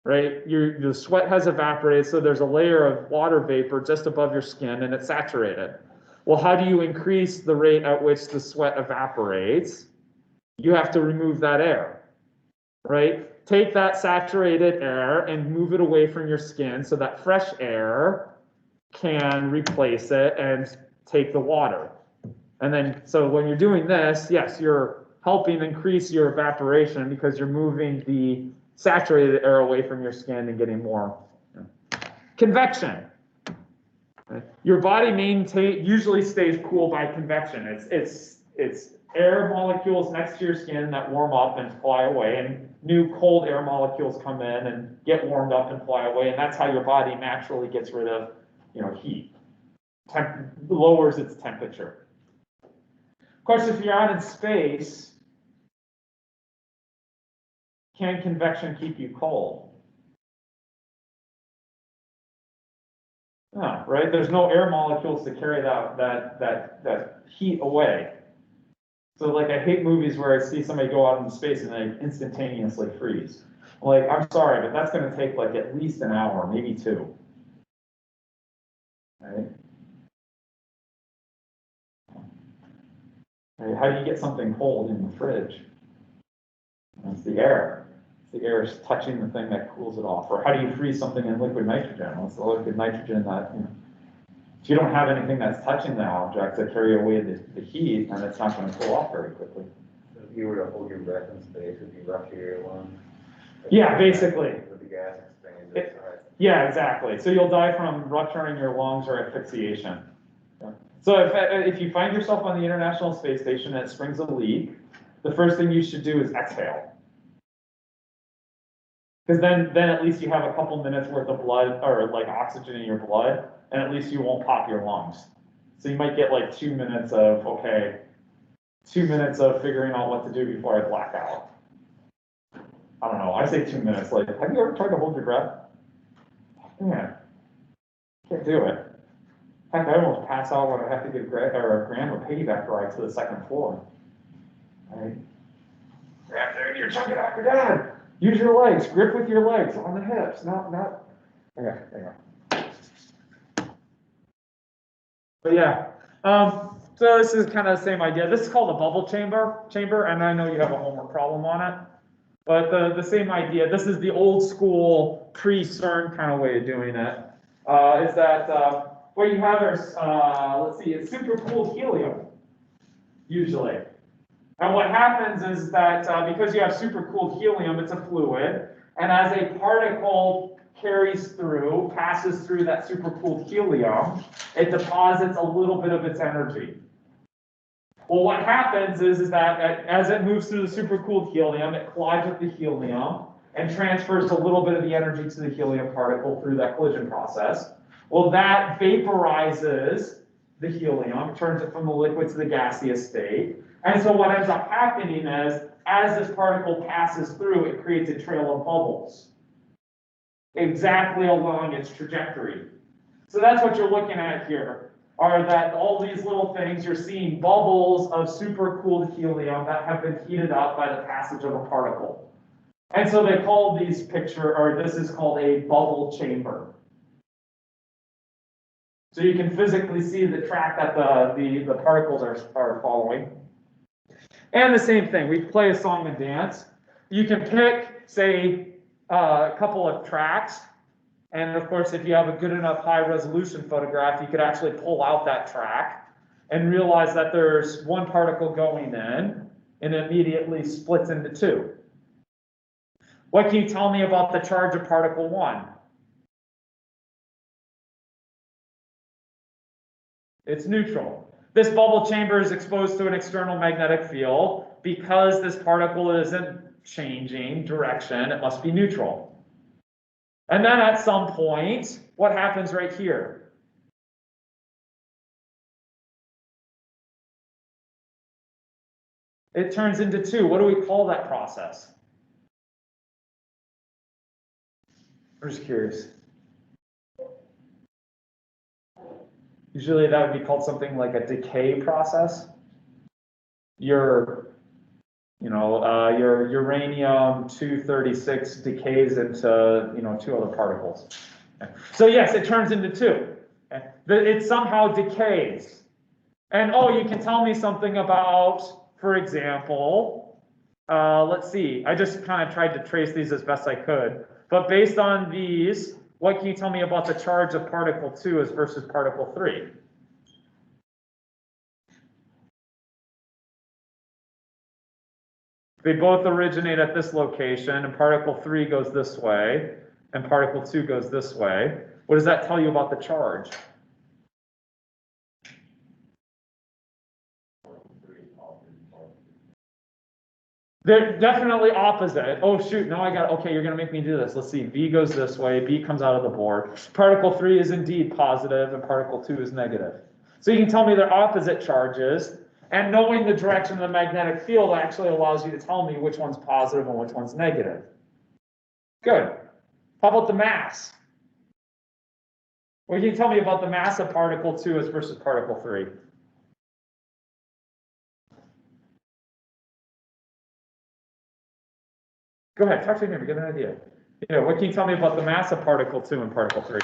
right? Your sweat has evaporated, so there's a layer of water vapor just above your skin and it's saturated. Well, how do you increase the rate at which the sweat evaporates? You have to remove that air, right? Take that saturated air and move it away from your skin so that fresh air can replace it and take the water. And then, so when you're doing this, yes, you're helping increase your evaporation because you're moving the saturated air away from your skin and getting more convection. Your body usually stays cool by convection. It's air molecules next to your skin that warm up and fly away, and new cold air molecules come in and get warmed up and fly away, and that's how your body naturally gets rid of, heat. Lowers its temperature. Of course, if you're out in space, can convection keep you cold? No, right? There's no air molecules to carry that heat away. So like I hate movies where I see somebody go out into space and they instantaneously freeze. Like, I'm sorry, but that's going to take like at least an hour, maybe 2. Right? How do you get something cold in the fridge? It's the air. The air is touching the thing that cools it off. Or how do you freeze something in liquid nitrogen? Well, it's the liquid nitrogen that, if you don't have anything that's touching the object to carry away the heat, then it's not going to cool off very quickly. So if you were to hold your breath in space, would you rupture your lungs? Yeah, basically. With the gas expands. Yeah, exactly. So you'll die from rupturing your lungs or asphyxiation. So if you find yourself on the International Space Station and it springs a leak, the first thing you should do is exhale. Because then at least you have a couple minutes worth of blood, or like oxygen in your blood, and at least you won't pop your lungs. So you might get like 2 minutes of, 2 minutes of figuring out what to do before I black out. I don't know, I say 2 minutes. Like, have you ever tried to hold your breath? Yeah, can't do it. Heck, I almost pass out when I have to give a grandma piggyback ride to the second floor. Right? After you're chugging out your dad. Use your legs, grip with your legs on the hips, not. Okay, there you go. But yeah, so this is kind of the same idea. This is called a bubble chamber, and I know you have a homework problem on it. But the same idea, this is the old school pre-CERN kind of way of doing it, is that what you have is, let's see, it's supercooled helium, usually. And what happens is that because you have supercooled helium, it's a fluid, and as a particle carries through, passes through that supercooled helium, it deposits a little bit of its energy. Well, what happens is that as it moves through the supercooled helium, it collides with the helium and transfers a little bit of the energy to the helium particle through that collision process. Well, that vaporizes the helium, turns it from the liquid to the gaseous state. And so what ends up happening is, as this particle passes through, it creates a trail of bubbles exactly along its trajectory. So that's what you're looking at here. Are that all these little things, you're seeing bubbles of supercooled helium that have been heated up by the passage of a particle. And so they call these this is called a bubble chamber. So you can physically see the track that the particles are following. And the same thing, we play a song and dance. You can pick, say, a couple of tracks. And of course, if you have a good enough high resolution photograph, you could actually pull out that track and realize that there's one particle going in and immediately splits into two. What can you tell me about the charge of particle 1? It's neutral. This bubble chamber is exposed to an external magnetic field. Because this particle isn't changing direction, it must be neutral. And then at some point, what happens right here? It turns into 2. What do we call that process? I'm just curious. Usually that would be called something like a decay process. Your uranium-236 decays into, 2 other particles. Okay. So yes, it turns into 2. Okay. It somehow decays. And you can tell me something about, for example, let's see, I just kind of tried to trace these as best I could, but based on these, what can you tell me about the charge of particle 2 versus particle 3? They both originate at this location, and particle 3 goes this way, and particle 2 goes this way. What does that tell you about the charge? They're definitely opposite. Oh shoot, now okay, you're gonna make me do this. Let's see, V goes this way, B comes out of the board. Particle 3 is indeed positive, and particle 2 is negative. So you can tell me they're opposite charges, and knowing the direction of the magnetic field actually allows you to tell me which one's positive and which one's negative. Good. How about the mass? What can you tell me about the mass of particle 2 versus particle 3? Go ahead, talk to your neighbor, get an idea. What can you tell me about the mass of particle 2 and particle 3?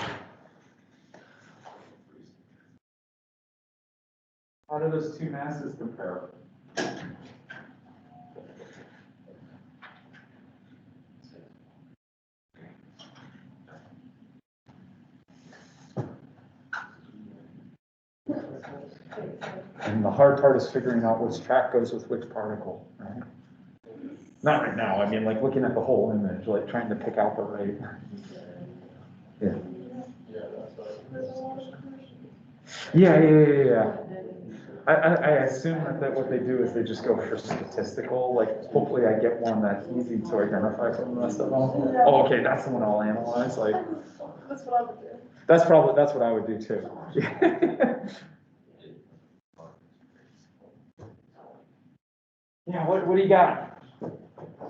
How do those two masses compare? And the hard part is figuring out which track goes with which particle, right? Not right now, I mean, like looking at the whole image, like trying to pick out the right. Yeah. Yeah. I assume that what they do is they just go for statistical, like hopefully I get one that's easy to identify from the rest of them. Oh, okay, that's the one I'll analyze, like. That's what I would do. That's what I would do too. Yeah, what do you got?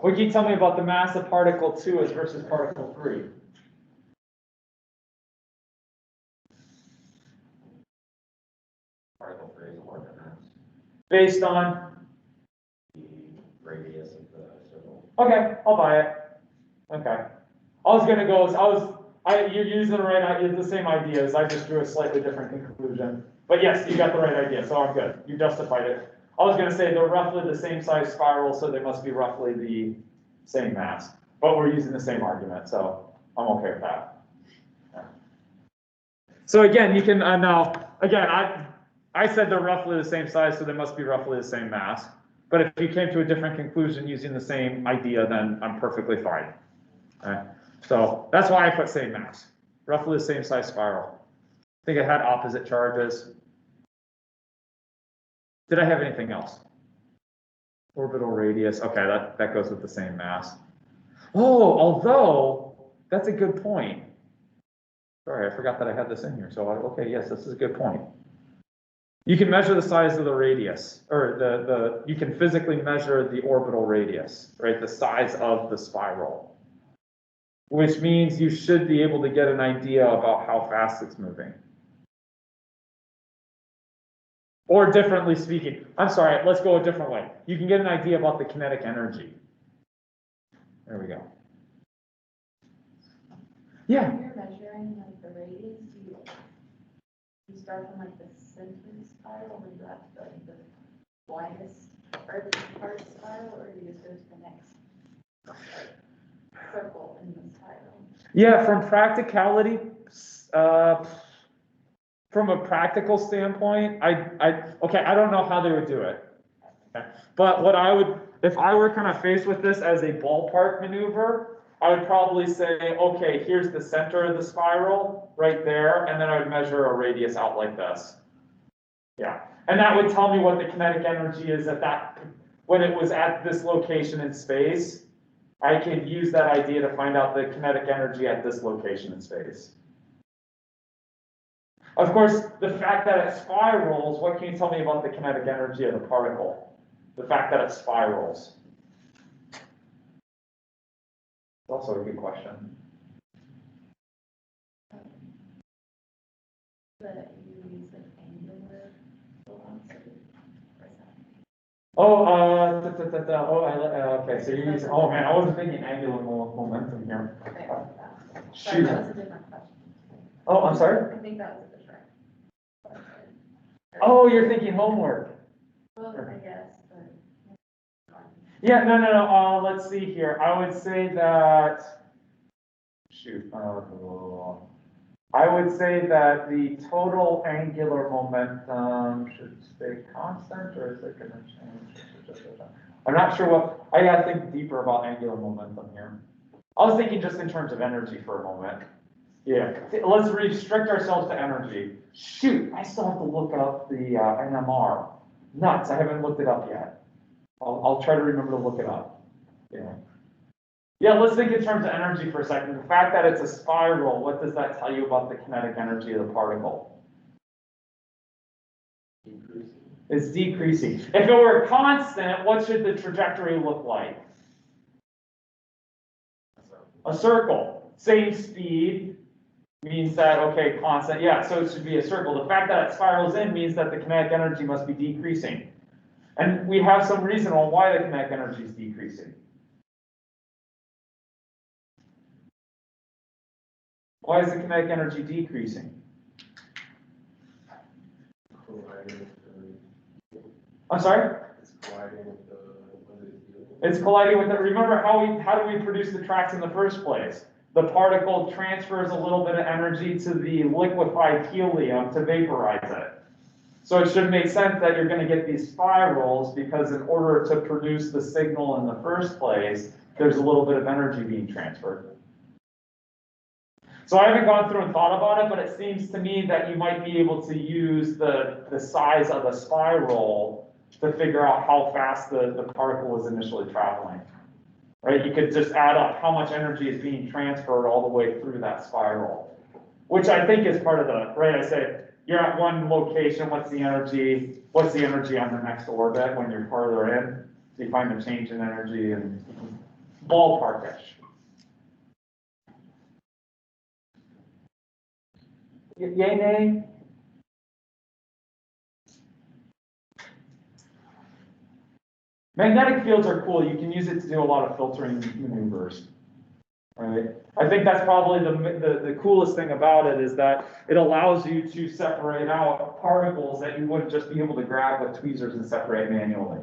What can you tell me about the mass of particle 2 versus particle 3? Based on, The radius of the circle. okay, I'll buy it. Okay. I was gonna go, you're using the right, the same ideas, I just drew a slightly different conclusion. But yes, you got the right idea, so I'm good, you justified it. I was gonna say they're roughly the same size spiral, so they must be roughly the same mass. But we're using the same argument, so I'm okay with that. So again, you can, now, again, I said they're roughly the same size, so they must be roughly the same mass. But if you came to a different conclusion using the same idea, then I'm perfectly fine. Okay? So that's why I put same mass, roughly the same size spiral. I think it had opposite charges. Did I have anything else? Orbital radius, okay, that goes with the same mass. Oh, although, that's a good point. Sorry, I forgot that I had this in here, so, okay, yes, this is a good point. You can measure the size of the radius, or you can physically measure the orbital radius, right? The size of the spiral. Which means you should be able to get an idea about how fast it's moving. Or differently speaking, I'm sorry, let's go a different way. You can get an idea about the kinetic energy. There we go. Yeah. When you're measuring like the radius, you start from like the center spiral and go up to like the widest or the part spiral, or do you just go to the next like, circle in the spiral? Yeah, from practicality, from a practical standpoint, okay, I don't know how they would do it. Okay. But what I would, if I were kind of faced with this as a ballpark maneuver, I would probably say, okay, here's the center of the spiral right there, and then I would measure a radius out like this. Yeah, and that would tell me what the kinetic energy is at that, when it was at this location in space. I can use that idea to find out the kinetic energy at this location in space. Of course, the fact that it spirals, what can you tell me about the kinetic energy of the particle? The fact that it spirals. It's also a good question. But you use an angular velocity or something. Okay, so you're using, oh man, I wasn't thinking angular momentum here. Okay. Sorry, Shoot. that was a different question. Oh, I'm sorry? I think that was a different question. Oh, you're thinking homework. Well, I guess, but. Yeah, no, let's see here. I would say that, shoot, I would say that the total angular momentum should stay constant, or is it gonna change? I'm not sure I gotta think deeper about angular momentum here. I was thinking just in terms of energy for a moment. Yeah, let's restrict ourselves to energy. Shoot, I still have to look up the NMR. Nuts, I haven't looked it up yet. I'll try to remember to look it up. Yeah. Yeah, let's think in terms of energy for a second. The fact that it's a spiral, what does that tell you about the kinetic energy of the particle? Decreasing. It's decreasing. If it were constant, what should the trajectory look like? A circle. Same speed means that, okay, constant. Yeah, so it should be a circle. The fact that it spirals in means that the kinetic energy must be decreasing. And we have some reason on why the kinetic energy is decreasing. Why is the kinetic energy decreasing? I'm sorry? It's colliding with the, It's colliding with it. Remember how do we produce the tracks in the first place? The particle transfers a little bit of energy to the liquefied helium to vaporize it. So it should make sense that you're going to get these spirals, because in order to produce the signal in the first place, there's a little bit of energy being transferred. So I haven't gone through and thought about it, but it seems to me that you might be able to use the size of the spiral to figure out how fast the particle was initially traveling. Right? You could just add up how much energy is being transferred all the way through that spiral, which I think is part of the, right? I said, you're at one location, what's the energy on the next orbit when you're farther in? So you find the change in energy and ballparkish. Yay, nay? Magnetic fields are cool. You can use it to do a lot of filtering maneuvers. Right? I think that's probably the coolest thing about it is that it allows you to separate out particles that you wouldn't just be able to grab with tweezers and separate manually.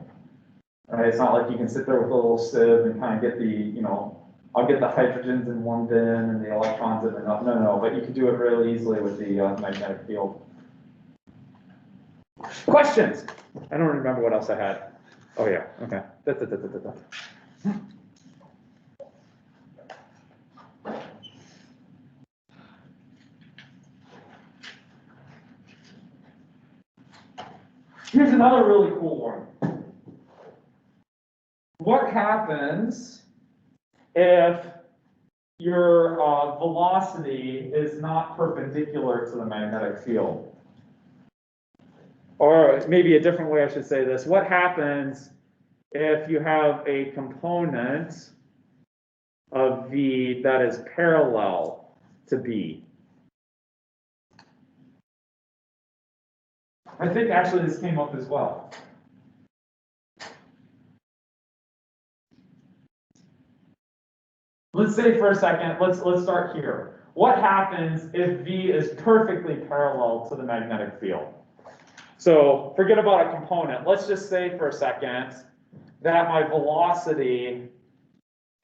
Right? It's not like you can sit there with a little sieve and kind of get the, you know, I'll get the hydrogens in one bin and the electrons in another. No, but you can do it really easily with the magnetic field. Questions? I don't remember what else I had. Oh yeah, okay. Here's another really cool one. What happens if your velocity is not perpendicular to the magnetic field? Or maybe a different way I should say this. What happens if you have a component of V that is parallel to B? I think actually this came up as well. Let's say for a second, let's start here. What happens if V is perfectly parallel to the magnetic field? So forget about a component. Let's just say for a second that my velocity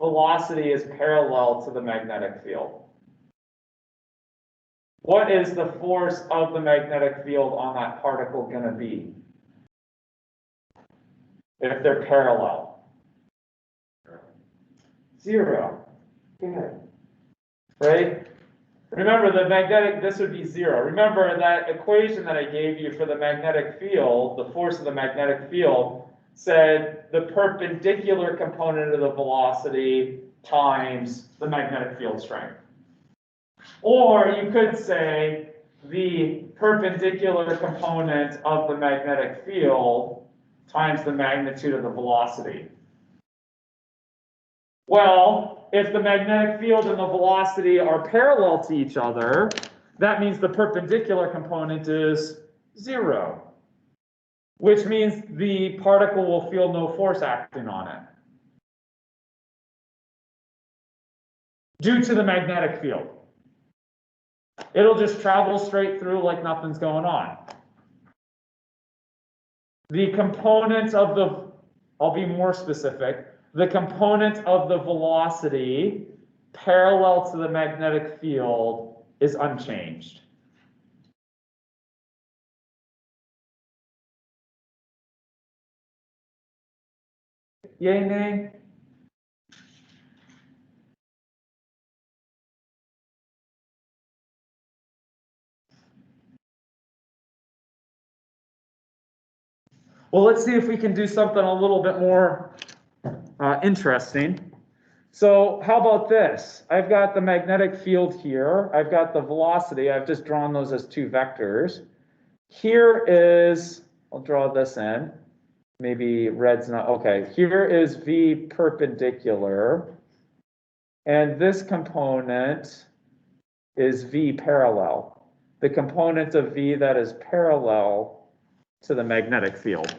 is parallel to the magnetic field. What is the force of the magnetic field on that particle going to be if they're parallel? 0. Good. Right? Remember the magnetic, this would be 0. Remember that equation that I gave you for the magnetic field, the force of the magnetic field, said the perpendicular component of the velocity times the magnetic field strength. Or you could say the perpendicular component of the magnetic field times the magnitude of the velocity. Well, if the magnetic field and the velocity are parallel to each other, that means the perpendicular component is 0, which means the particle will feel no force acting on it due to the magnetic field. It'll just travel straight through like nothing's going on. The component of the, I'll be more specific, the component of the velocity parallel to the magnetic field is unchanged. Yay, nay? Well, let's see if we can do something a little bit more interesting. So how about this? I've got the magnetic field here. I've got the velocity. I've just drawn those as 2 vectors. Here is, I'll draw this in. Maybe red's not, okay. Here is V perpendicular. And this component is V parallel. The component of V that is parallel to the magnetic field.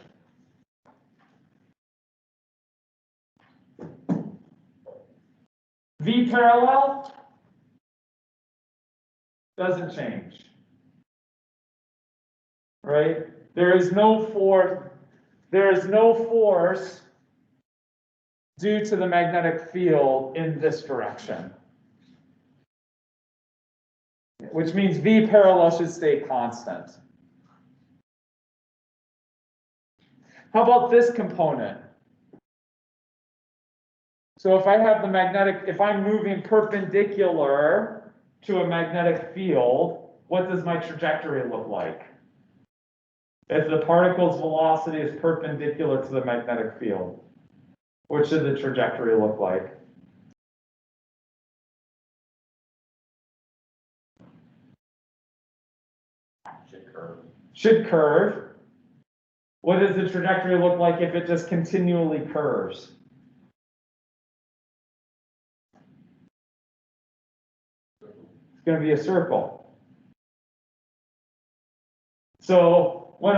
V parallel doesn't change, right? There is no force due to the magnetic field in this direction, which means V parallel should stay constant. How about this component? So if I have the magnetic, if I'm moving perpendicular to a magnetic field, what does my trajectory look like? If the particle's velocity is perpendicular to the magnetic field, what should the trajectory look like? Should curve. Should curve. What does the trajectory look like if it just continually curves? It's going to be a circle. So when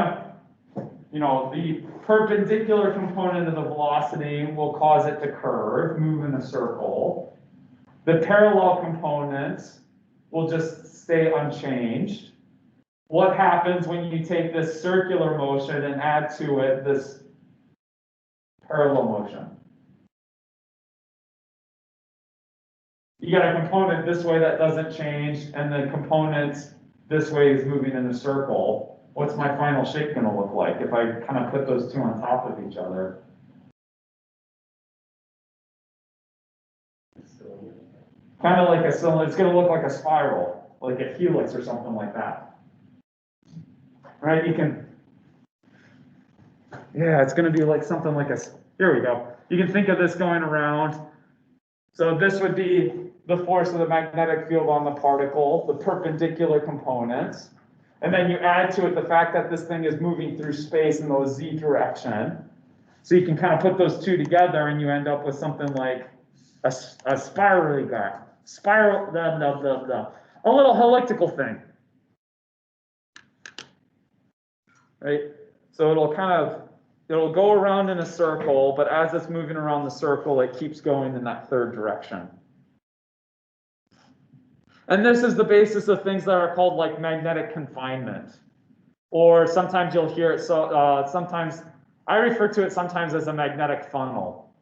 you know, the perpendicular component of the velocity will cause it to curve, move in a circle. The parallel components will just stay unchanged. What happens when you take this circular motion and add to it this parallel motion? You got a component this way that doesn't change, and the component this way is moving in a circle. What's my final shape going to look like if I kind of put those two on top of each other? Kind of like a cylinder. It's going to look like a spiral, like a helix or something like that. Right? You can, yeah, it's going to be like something like a, here we go. You can think of this going around. So this would be the force of the magnetic field on the particle, the perpendicular components. And then you add to it the fact that this thing is moving through space in the z direction. So you can kind of put those two together and you end up with something like a spirally guy. A little helical thing. Right? So it'll go around in a circle, but as it's moving around the circle, it keeps going in that third direction. And this is the basis of things that are called like magnetic confinement. Or sometimes you'll hear it, sometimes, I refer to it sometimes as a magnetic funnel.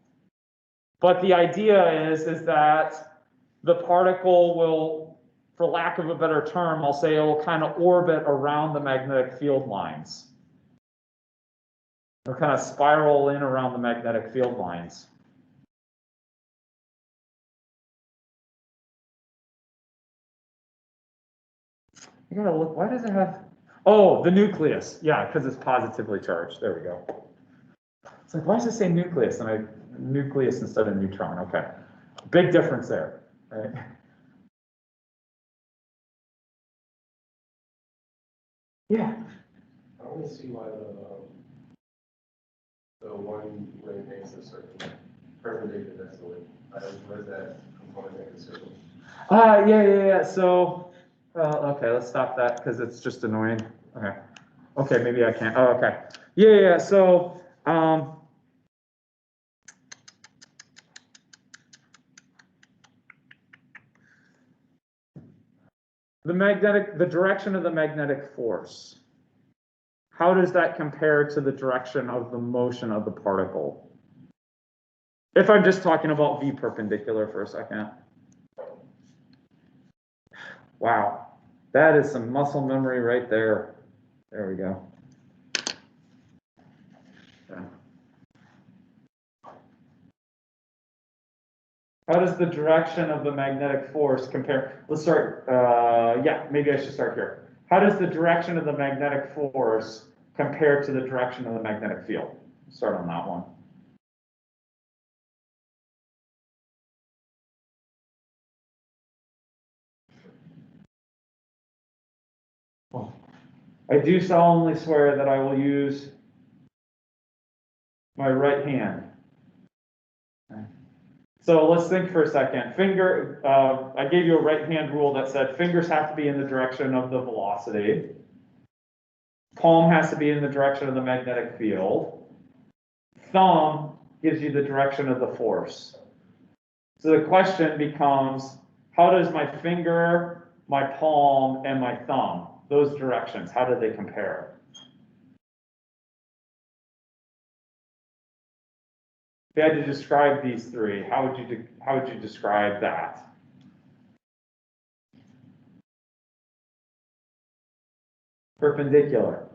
But the idea is that the particle will, for lack of a better term, I'll say it will kind of orbit around the magnetic field lines. It'll kind of spiral in around the magnetic field lines. I gotta look, why does it have, oh, the nucleus. Yeah, because it's positively charged. There we go. It's like, why does it say nucleus? And nucleus instead of neutron. Okay. Big difference there, right? Yeah. I don't see why the one way makes a circle perpendicular, that's the way. What is that component make a circle? Yeah. So, okay, let's stop that because it's just annoying. Okay. Okay, maybe I can't. Oh, okay. Yeah. So, the direction of the magnetic force. How does that compare to the direction of the motion of the particle? If I'm just talking about V perpendicular for a second. Wow, that is some muscle memory right there. There we go. Yeah. How does the direction of the magnetic force compare? Let's start, yeah, maybe I should start here. How does the direction of the magnetic force compare to the direction of the magnetic field? Start on that one. Well, I do solemnly swear that I will use my right hand. Okay. So let's think for a second. I gave you a right hand rule that said fingers have to be in the direction of the velocity. Palm has to be in the direction of the magnetic field. Thumb gives you the direction of the force. So the question becomes, how does my finger, my palm, and my thumb, those directions, how do they compare? If you had to describe these three, how would you describe that? Perpendicular.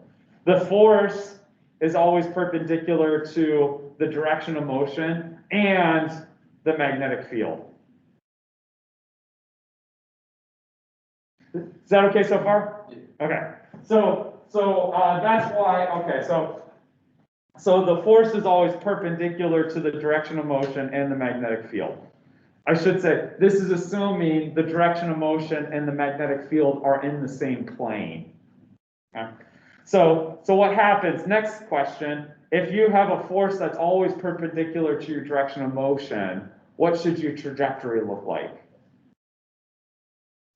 The force is always perpendicular to the direction of motion and the magnetic field. Is that okay so far? Okay. So that's why. Okay. So the force is always perpendicular to the direction of motion and the magnetic field. I should say this is assuming the direction of motion and the magnetic field are in the same plane. Okay. So what happens? Next question. If you have a force that's always perpendicular to your direction of motion, what should your trajectory look like?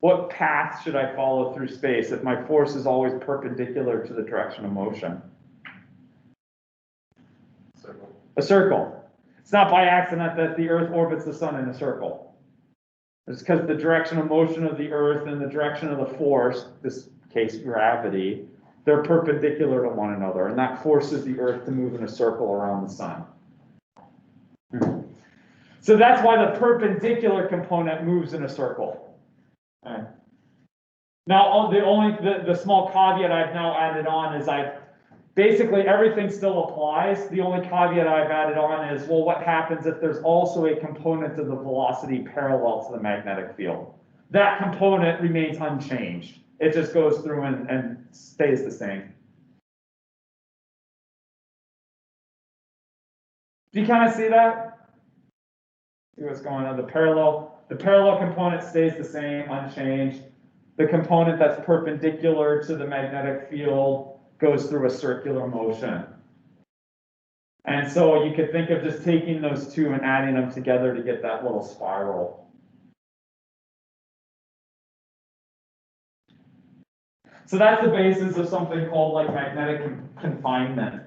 What path should I follow through space if my force is always perpendicular to the direction of motion? circle. A circle. It's not by accident that the Earth orbits the sun in a circle. It's because the direction of motion of the Earth and the direction of the force, this case gravity, they're perpendicular to one another, and that forces the Earth to move in a circle around the sun. So that's why the perpendicular component moves in a circle. Okay. Now, the small caveat I've now added on is basically everything still applies. The only caveat I've added on is, well, what happens if there's also a component of the velocity parallel to the magnetic field? That component remains unchanged. It just goes through and stays the same. Do you kind of see that? See what's going on? The parallel component stays the same, unchanged. The component that's perpendicular to the magnetic field goes through a circular motion. And so you could think of just taking those two and adding them together to get that little spiral. So that's the basis of something called like magnetic confinement.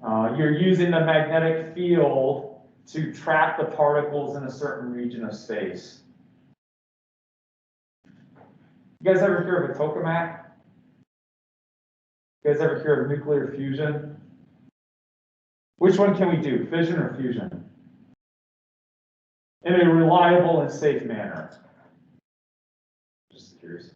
You're using the magnetic field to trap the particles in a certain region of space. You guys ever hear of a tokamak? You guys ever hear of nuclear fusion? Which one can we do, fission or fusion? In a reliable and safe manner. Just curious.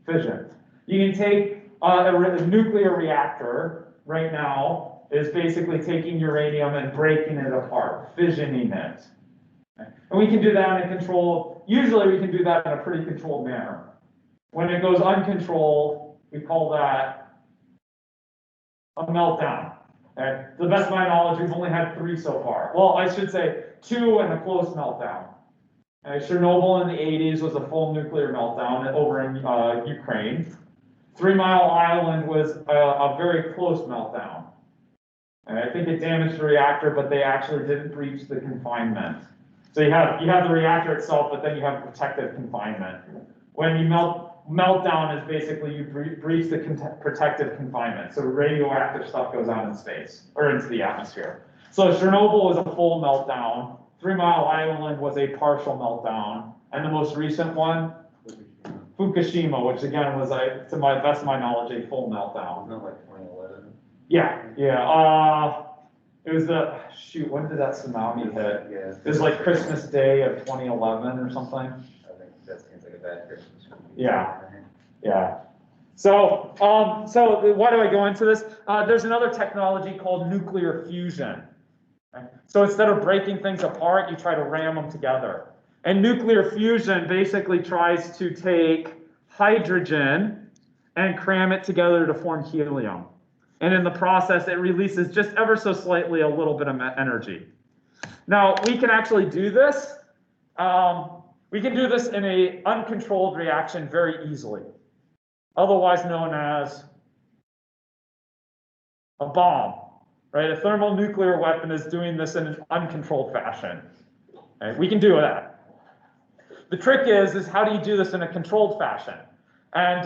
Fission. You can take a nuclear reactor right now is basically taking uranium and breaking it apart, fissioning it. Okay. And we can do that in a controlled, usually we can do that in a pretty controlled manner. When it goes uncontrolled, we call that a meltdown. Okay. To the best of my knowledge, we've only had 3 so far. Well, I should say 2 and a close meltdown. Chernobyl in the 80s was a full nuclear meltdown over in Ukraine. 3 Mile Island was a very close meltdown. And I think it damaged the reactor, but they actually didn't breach the confinement. So you have the reactor itself, but then you have protective confinement. When you meltdown is basically you breach the protective confinement. So radioactive stuff goes out in space or into the atmosphere. So Chernobyl was a full meltdown. 3 Mile Island was a partial meltdown, and the most recent one, Fukushima, which again was, to my best of my knowledge, a full meltdown. Not like 2011. Yeah. It was when did that tsunami hit? Yeah. It was like Christmas Day of 2011 or something. I think that seems like a bad Christmas. Yeah. So why do I go into this? There's another technology called nuclear fusion. Okay? So instead of breaking things apart, you try to ram them together. And nuclear fusion basically tries to take hydrogen and cram it together to form helium. And in the process, it releases just ever so slightly a little bit of energy. Now, we can actually do this. We can do this in an uncontrolled reaction very easily, otherwise known as a bomb, right? A thermonuclear weapon is doing this in an uncontrolled fashion. Okay? We can do that. The trick is how do you do this in a controlled fashion? And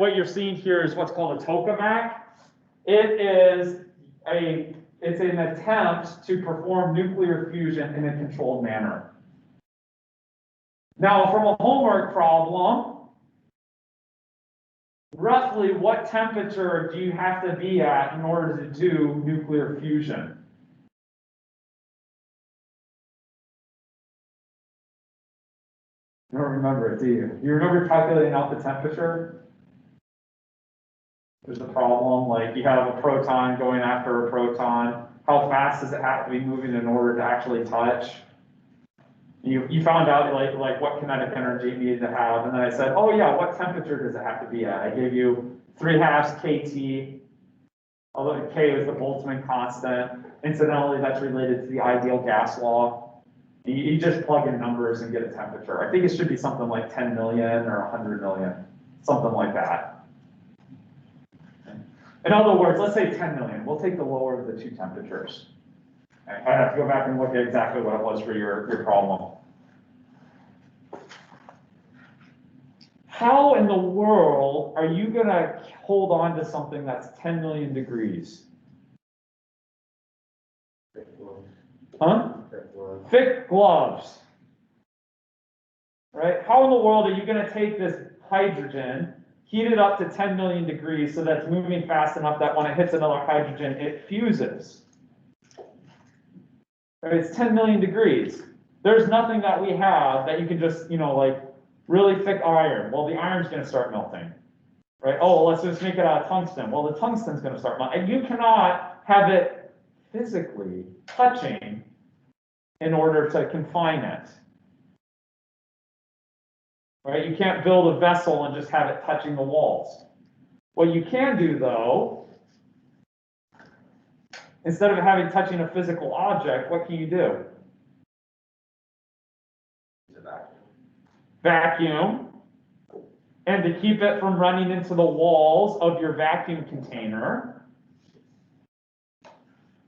what you're seeing here is what's called a tokamak. It's an attempt to perform nuclear fusion in a controlled manner. Now, from a homework problem, roughly what temperature do you have to be at in order to do nuclear fusion? You don't remember it, do you? You remember calculating out the temperature? There's a problem, like you have a proton going after a proton. How fast does it have to be moving in order to actually touch? You found out like what kinetic energy it needed to have, and then I said, oh yeah, what temperature does it have to be at? I gave you 3/2 kT, although K was the Boltzmann constant. Incidentally, that's related to the ideal gas law. You just plug in numbers and get a temperature. I think it should be something like 10 million or 100 million, something like that. In other words, let's say 10 million. We'll take the lower of the 2 temperatures. I have to go back and look at exactly what it was for your problem. How in the world are you going to hold on to something that's 10 million degrees? Huh? That was- Thick gloves. Right? How in the world are you going to take this hydrogen, heat it up to 10 million degrees so that's moving fast enough that when it hits another hydrogen, it fuses? Right? It's 10 million degrees. There's nothing that we have that you can just, like really thick iron. Well, the iron's going to start melting. Right? Oh, well, let's just make it out of tungsten. Well, the tungsten's going to start melting. And you cannot have it physically touching in order to confine it. Right? You can't build a vessel and just have it touching the walls. What you can do, though, instead of having touching a physical object, what can you do? It's a vacuum. Vacuum. And to keep it from running into the walls of your vacuum container,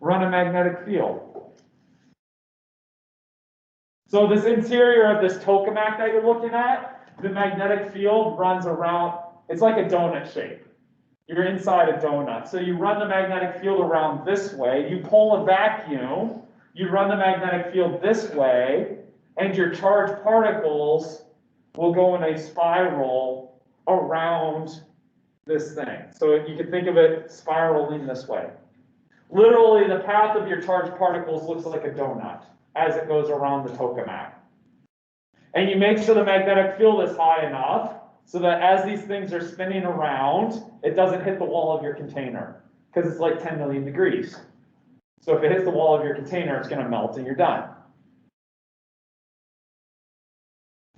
run a magnetic field. So this interior of this tokamak that you're looking at, the magnetic field runs around, it's like a donut shape. You're inside a donut. So you run the magnetic field around this way, you pull a vacuum, you run the magnetic field this way, and your charged particles will go in a spiral around this thing. So you can think of it spiraling this way. Literally, the path of your charged particles looks like a donut as it goes around the tokamak. And you make sure the magnetic field is high enough so that as these things are spinning around, it doesn't hit the wall of your container, because it's like 10 million degrees. So if it hits the wall of your container, it's going to melt and you're done.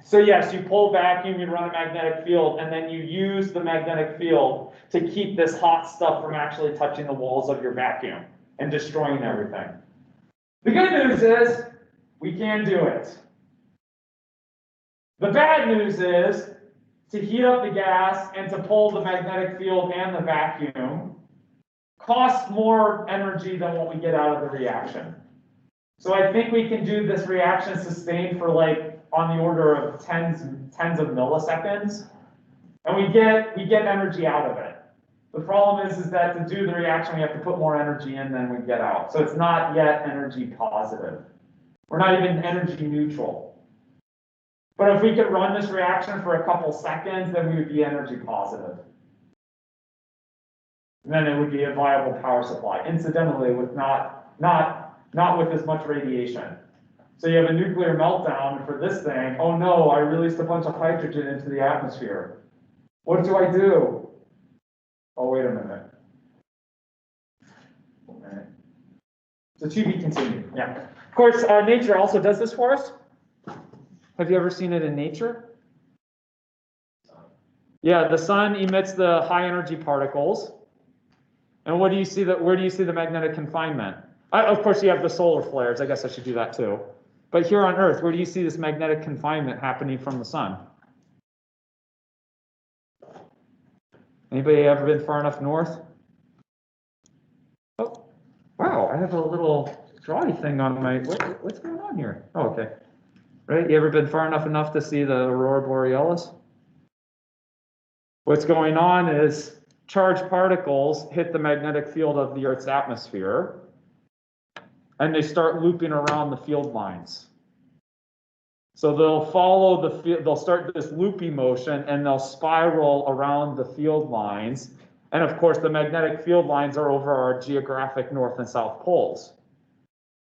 So yes, you pull vacuum, you run a magnetic field, and then you use the magnetic field to keep this hot stuff from actually touching the walls of your vacuum and destroying everything. The good news is we can do it. The bad news is to heat up the gas and to pull the magnetic field and the vacuum costs more energy than what we get out of the reaction. So I think we can do this reaction sustained for like on the order of tens of milliseconds, and we get energy out of it. The problem is that to do the reaction, we have to put more energy in than we get out. So it's not yet energy positive. We're not even energy neutral. But if we could run this reaction for a couple seconds, then we would be energy positive. And then it would be a viable power supply. Incidentally, with not with as much radiation. So you have a nuclear meltdown for this thing. Oh no, I released a bunch of hydrogen into the atmosphere. What do I do? Oh, wait a minute. Okay. So to be continued, yeah. Of course, nature also does this for us. Have you ever seen it in nature? Yeah, the sun emits the high energy particles. And what do you see where do you see the magnetic confinement? Of course, you have the solar flares. I guess I should do that too. But here on Earth, where do you see this magnetic confinement happening from the sun? Anybody ever been far enough north? Oh, wow, I have a little drawy thing on my, what's going on here? Oh, okay. Right, you ever been far enough to see the aurora borealis? What's going on is charged particles hit the magnetic field of the Earth's atmosphere, and they start looping around the field lines. So they'll follow the field, they'll start this looping motion, and they'll spiral around the field lines. And of course, the magnetic field lines are over our geographic north and south poles.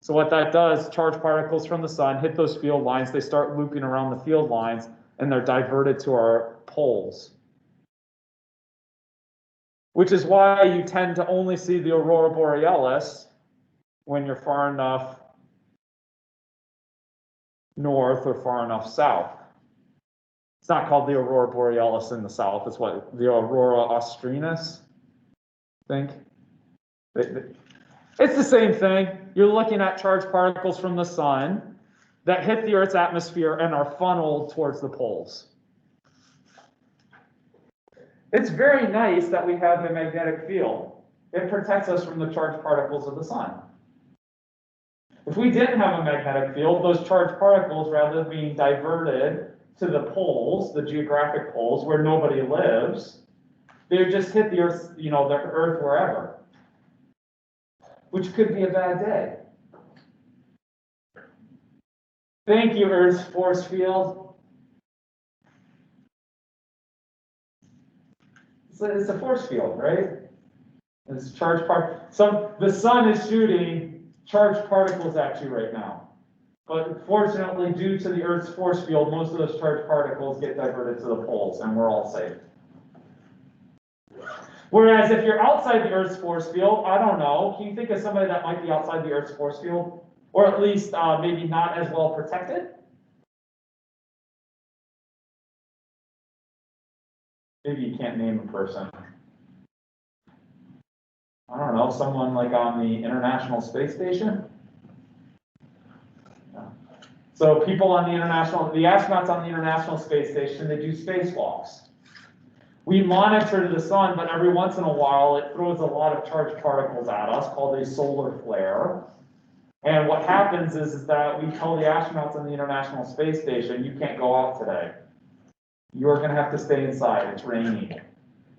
So what that does, charged particles from the sun hit those field lines, they start looping around the field lines, and they're diverted to our poles. Which is why you tend to only see the aurora borealis when you're far enough north or far enough south. It's not called the aurora borealis in the south. It's what, the aurora austrinus, I think. It's the same thing. You're looking at charged particles from the sun that hit the Earth's atmosphere and are funneled towards the poles. It's very nice that we have a magnetic field. It protects us from the charged particles of the sun. If we didn't have a magnetic field, those charged particles, rather than being diverted to the poles, the geographic poles where nobody lives, they would just hit the Earth, the Earth wherever, which could be a bad day. Thank you, Earth's force field. It's a force field, right? It's charged the sun is shooting charged particles at you right now. But fortunately, due to the Earth's force field, most of those charged particles get diverted to the poles, and we're all safe. Whereas if you're outside the Earth's force field, I don't know, can you think of somebody that might be outside the Earth's force field? Or at least maybe not as well protected? Maybe you can't name a person. I don't know, someone like on the International Space Station? No. So people on the astronauts on the International Space Station, they do spacewalks. We monitor the sun, but every once in a while it throws a lot of charged particles at us, called a solar flare. And what happens is that we tell the astronauts on the International Space Station, you can't go out today. You're gonna have to stay inside, it's raining.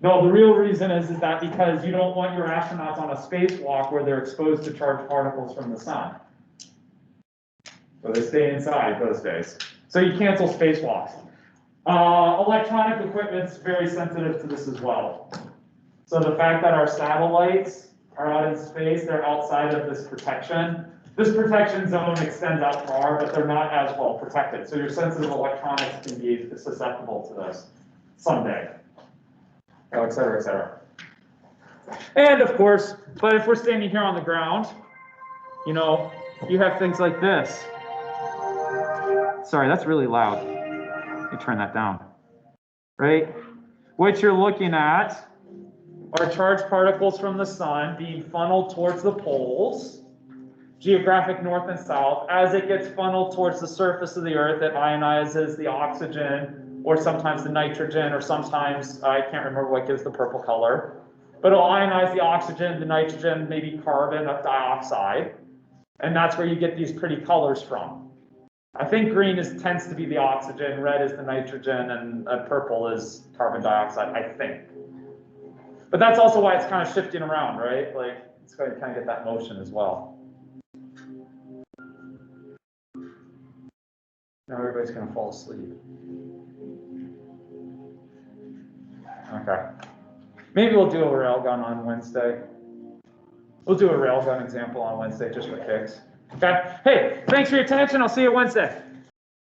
No, the real reason is that because you don't want your astronauts on a spacewalk where they're exposed to charged particles from the sun. So they stay inside those days. So you cancel spacewalks. Electronic equipment's very sensitive to this as well. So the fact that our satellites are out in space, they're outside of this protection. This protection zone extends out far, but they're not as well protected. So your sensitive electronics can be susceptible to this someday, et cetera, et cetera. And of course, but if we're standing here on the ground, you know, you have things like this. Sorry, that's really loud. Let me turn that down. Right? What you're looking at are charged particles from the sun being funneled towards the poles, geographic north and south. As it gets funneled towards the surface of the Earth, it ionizes the oxygen, or sometimes the nitrogen, or sometimes, I can't remember what gives the purple color, but it'll ionize the oxygen, the nitrogen, maybe carbon dioxide, and that's where you get these pretty colors from. I think green tends to be the oxygen, red is the nitrogen, and purple is carbon dioxide, I think. But that's also why it's kind of shifting around, right? Like, it's going to kind of get that motion as well. Now everybody's going to fall asleep. Okay. Maybe we'll do a railgun on Wednesday. We'll do a railgun example on Wednesday just for kicks. Okay? Hey, thanks for your attention. I'll see you Wednesday.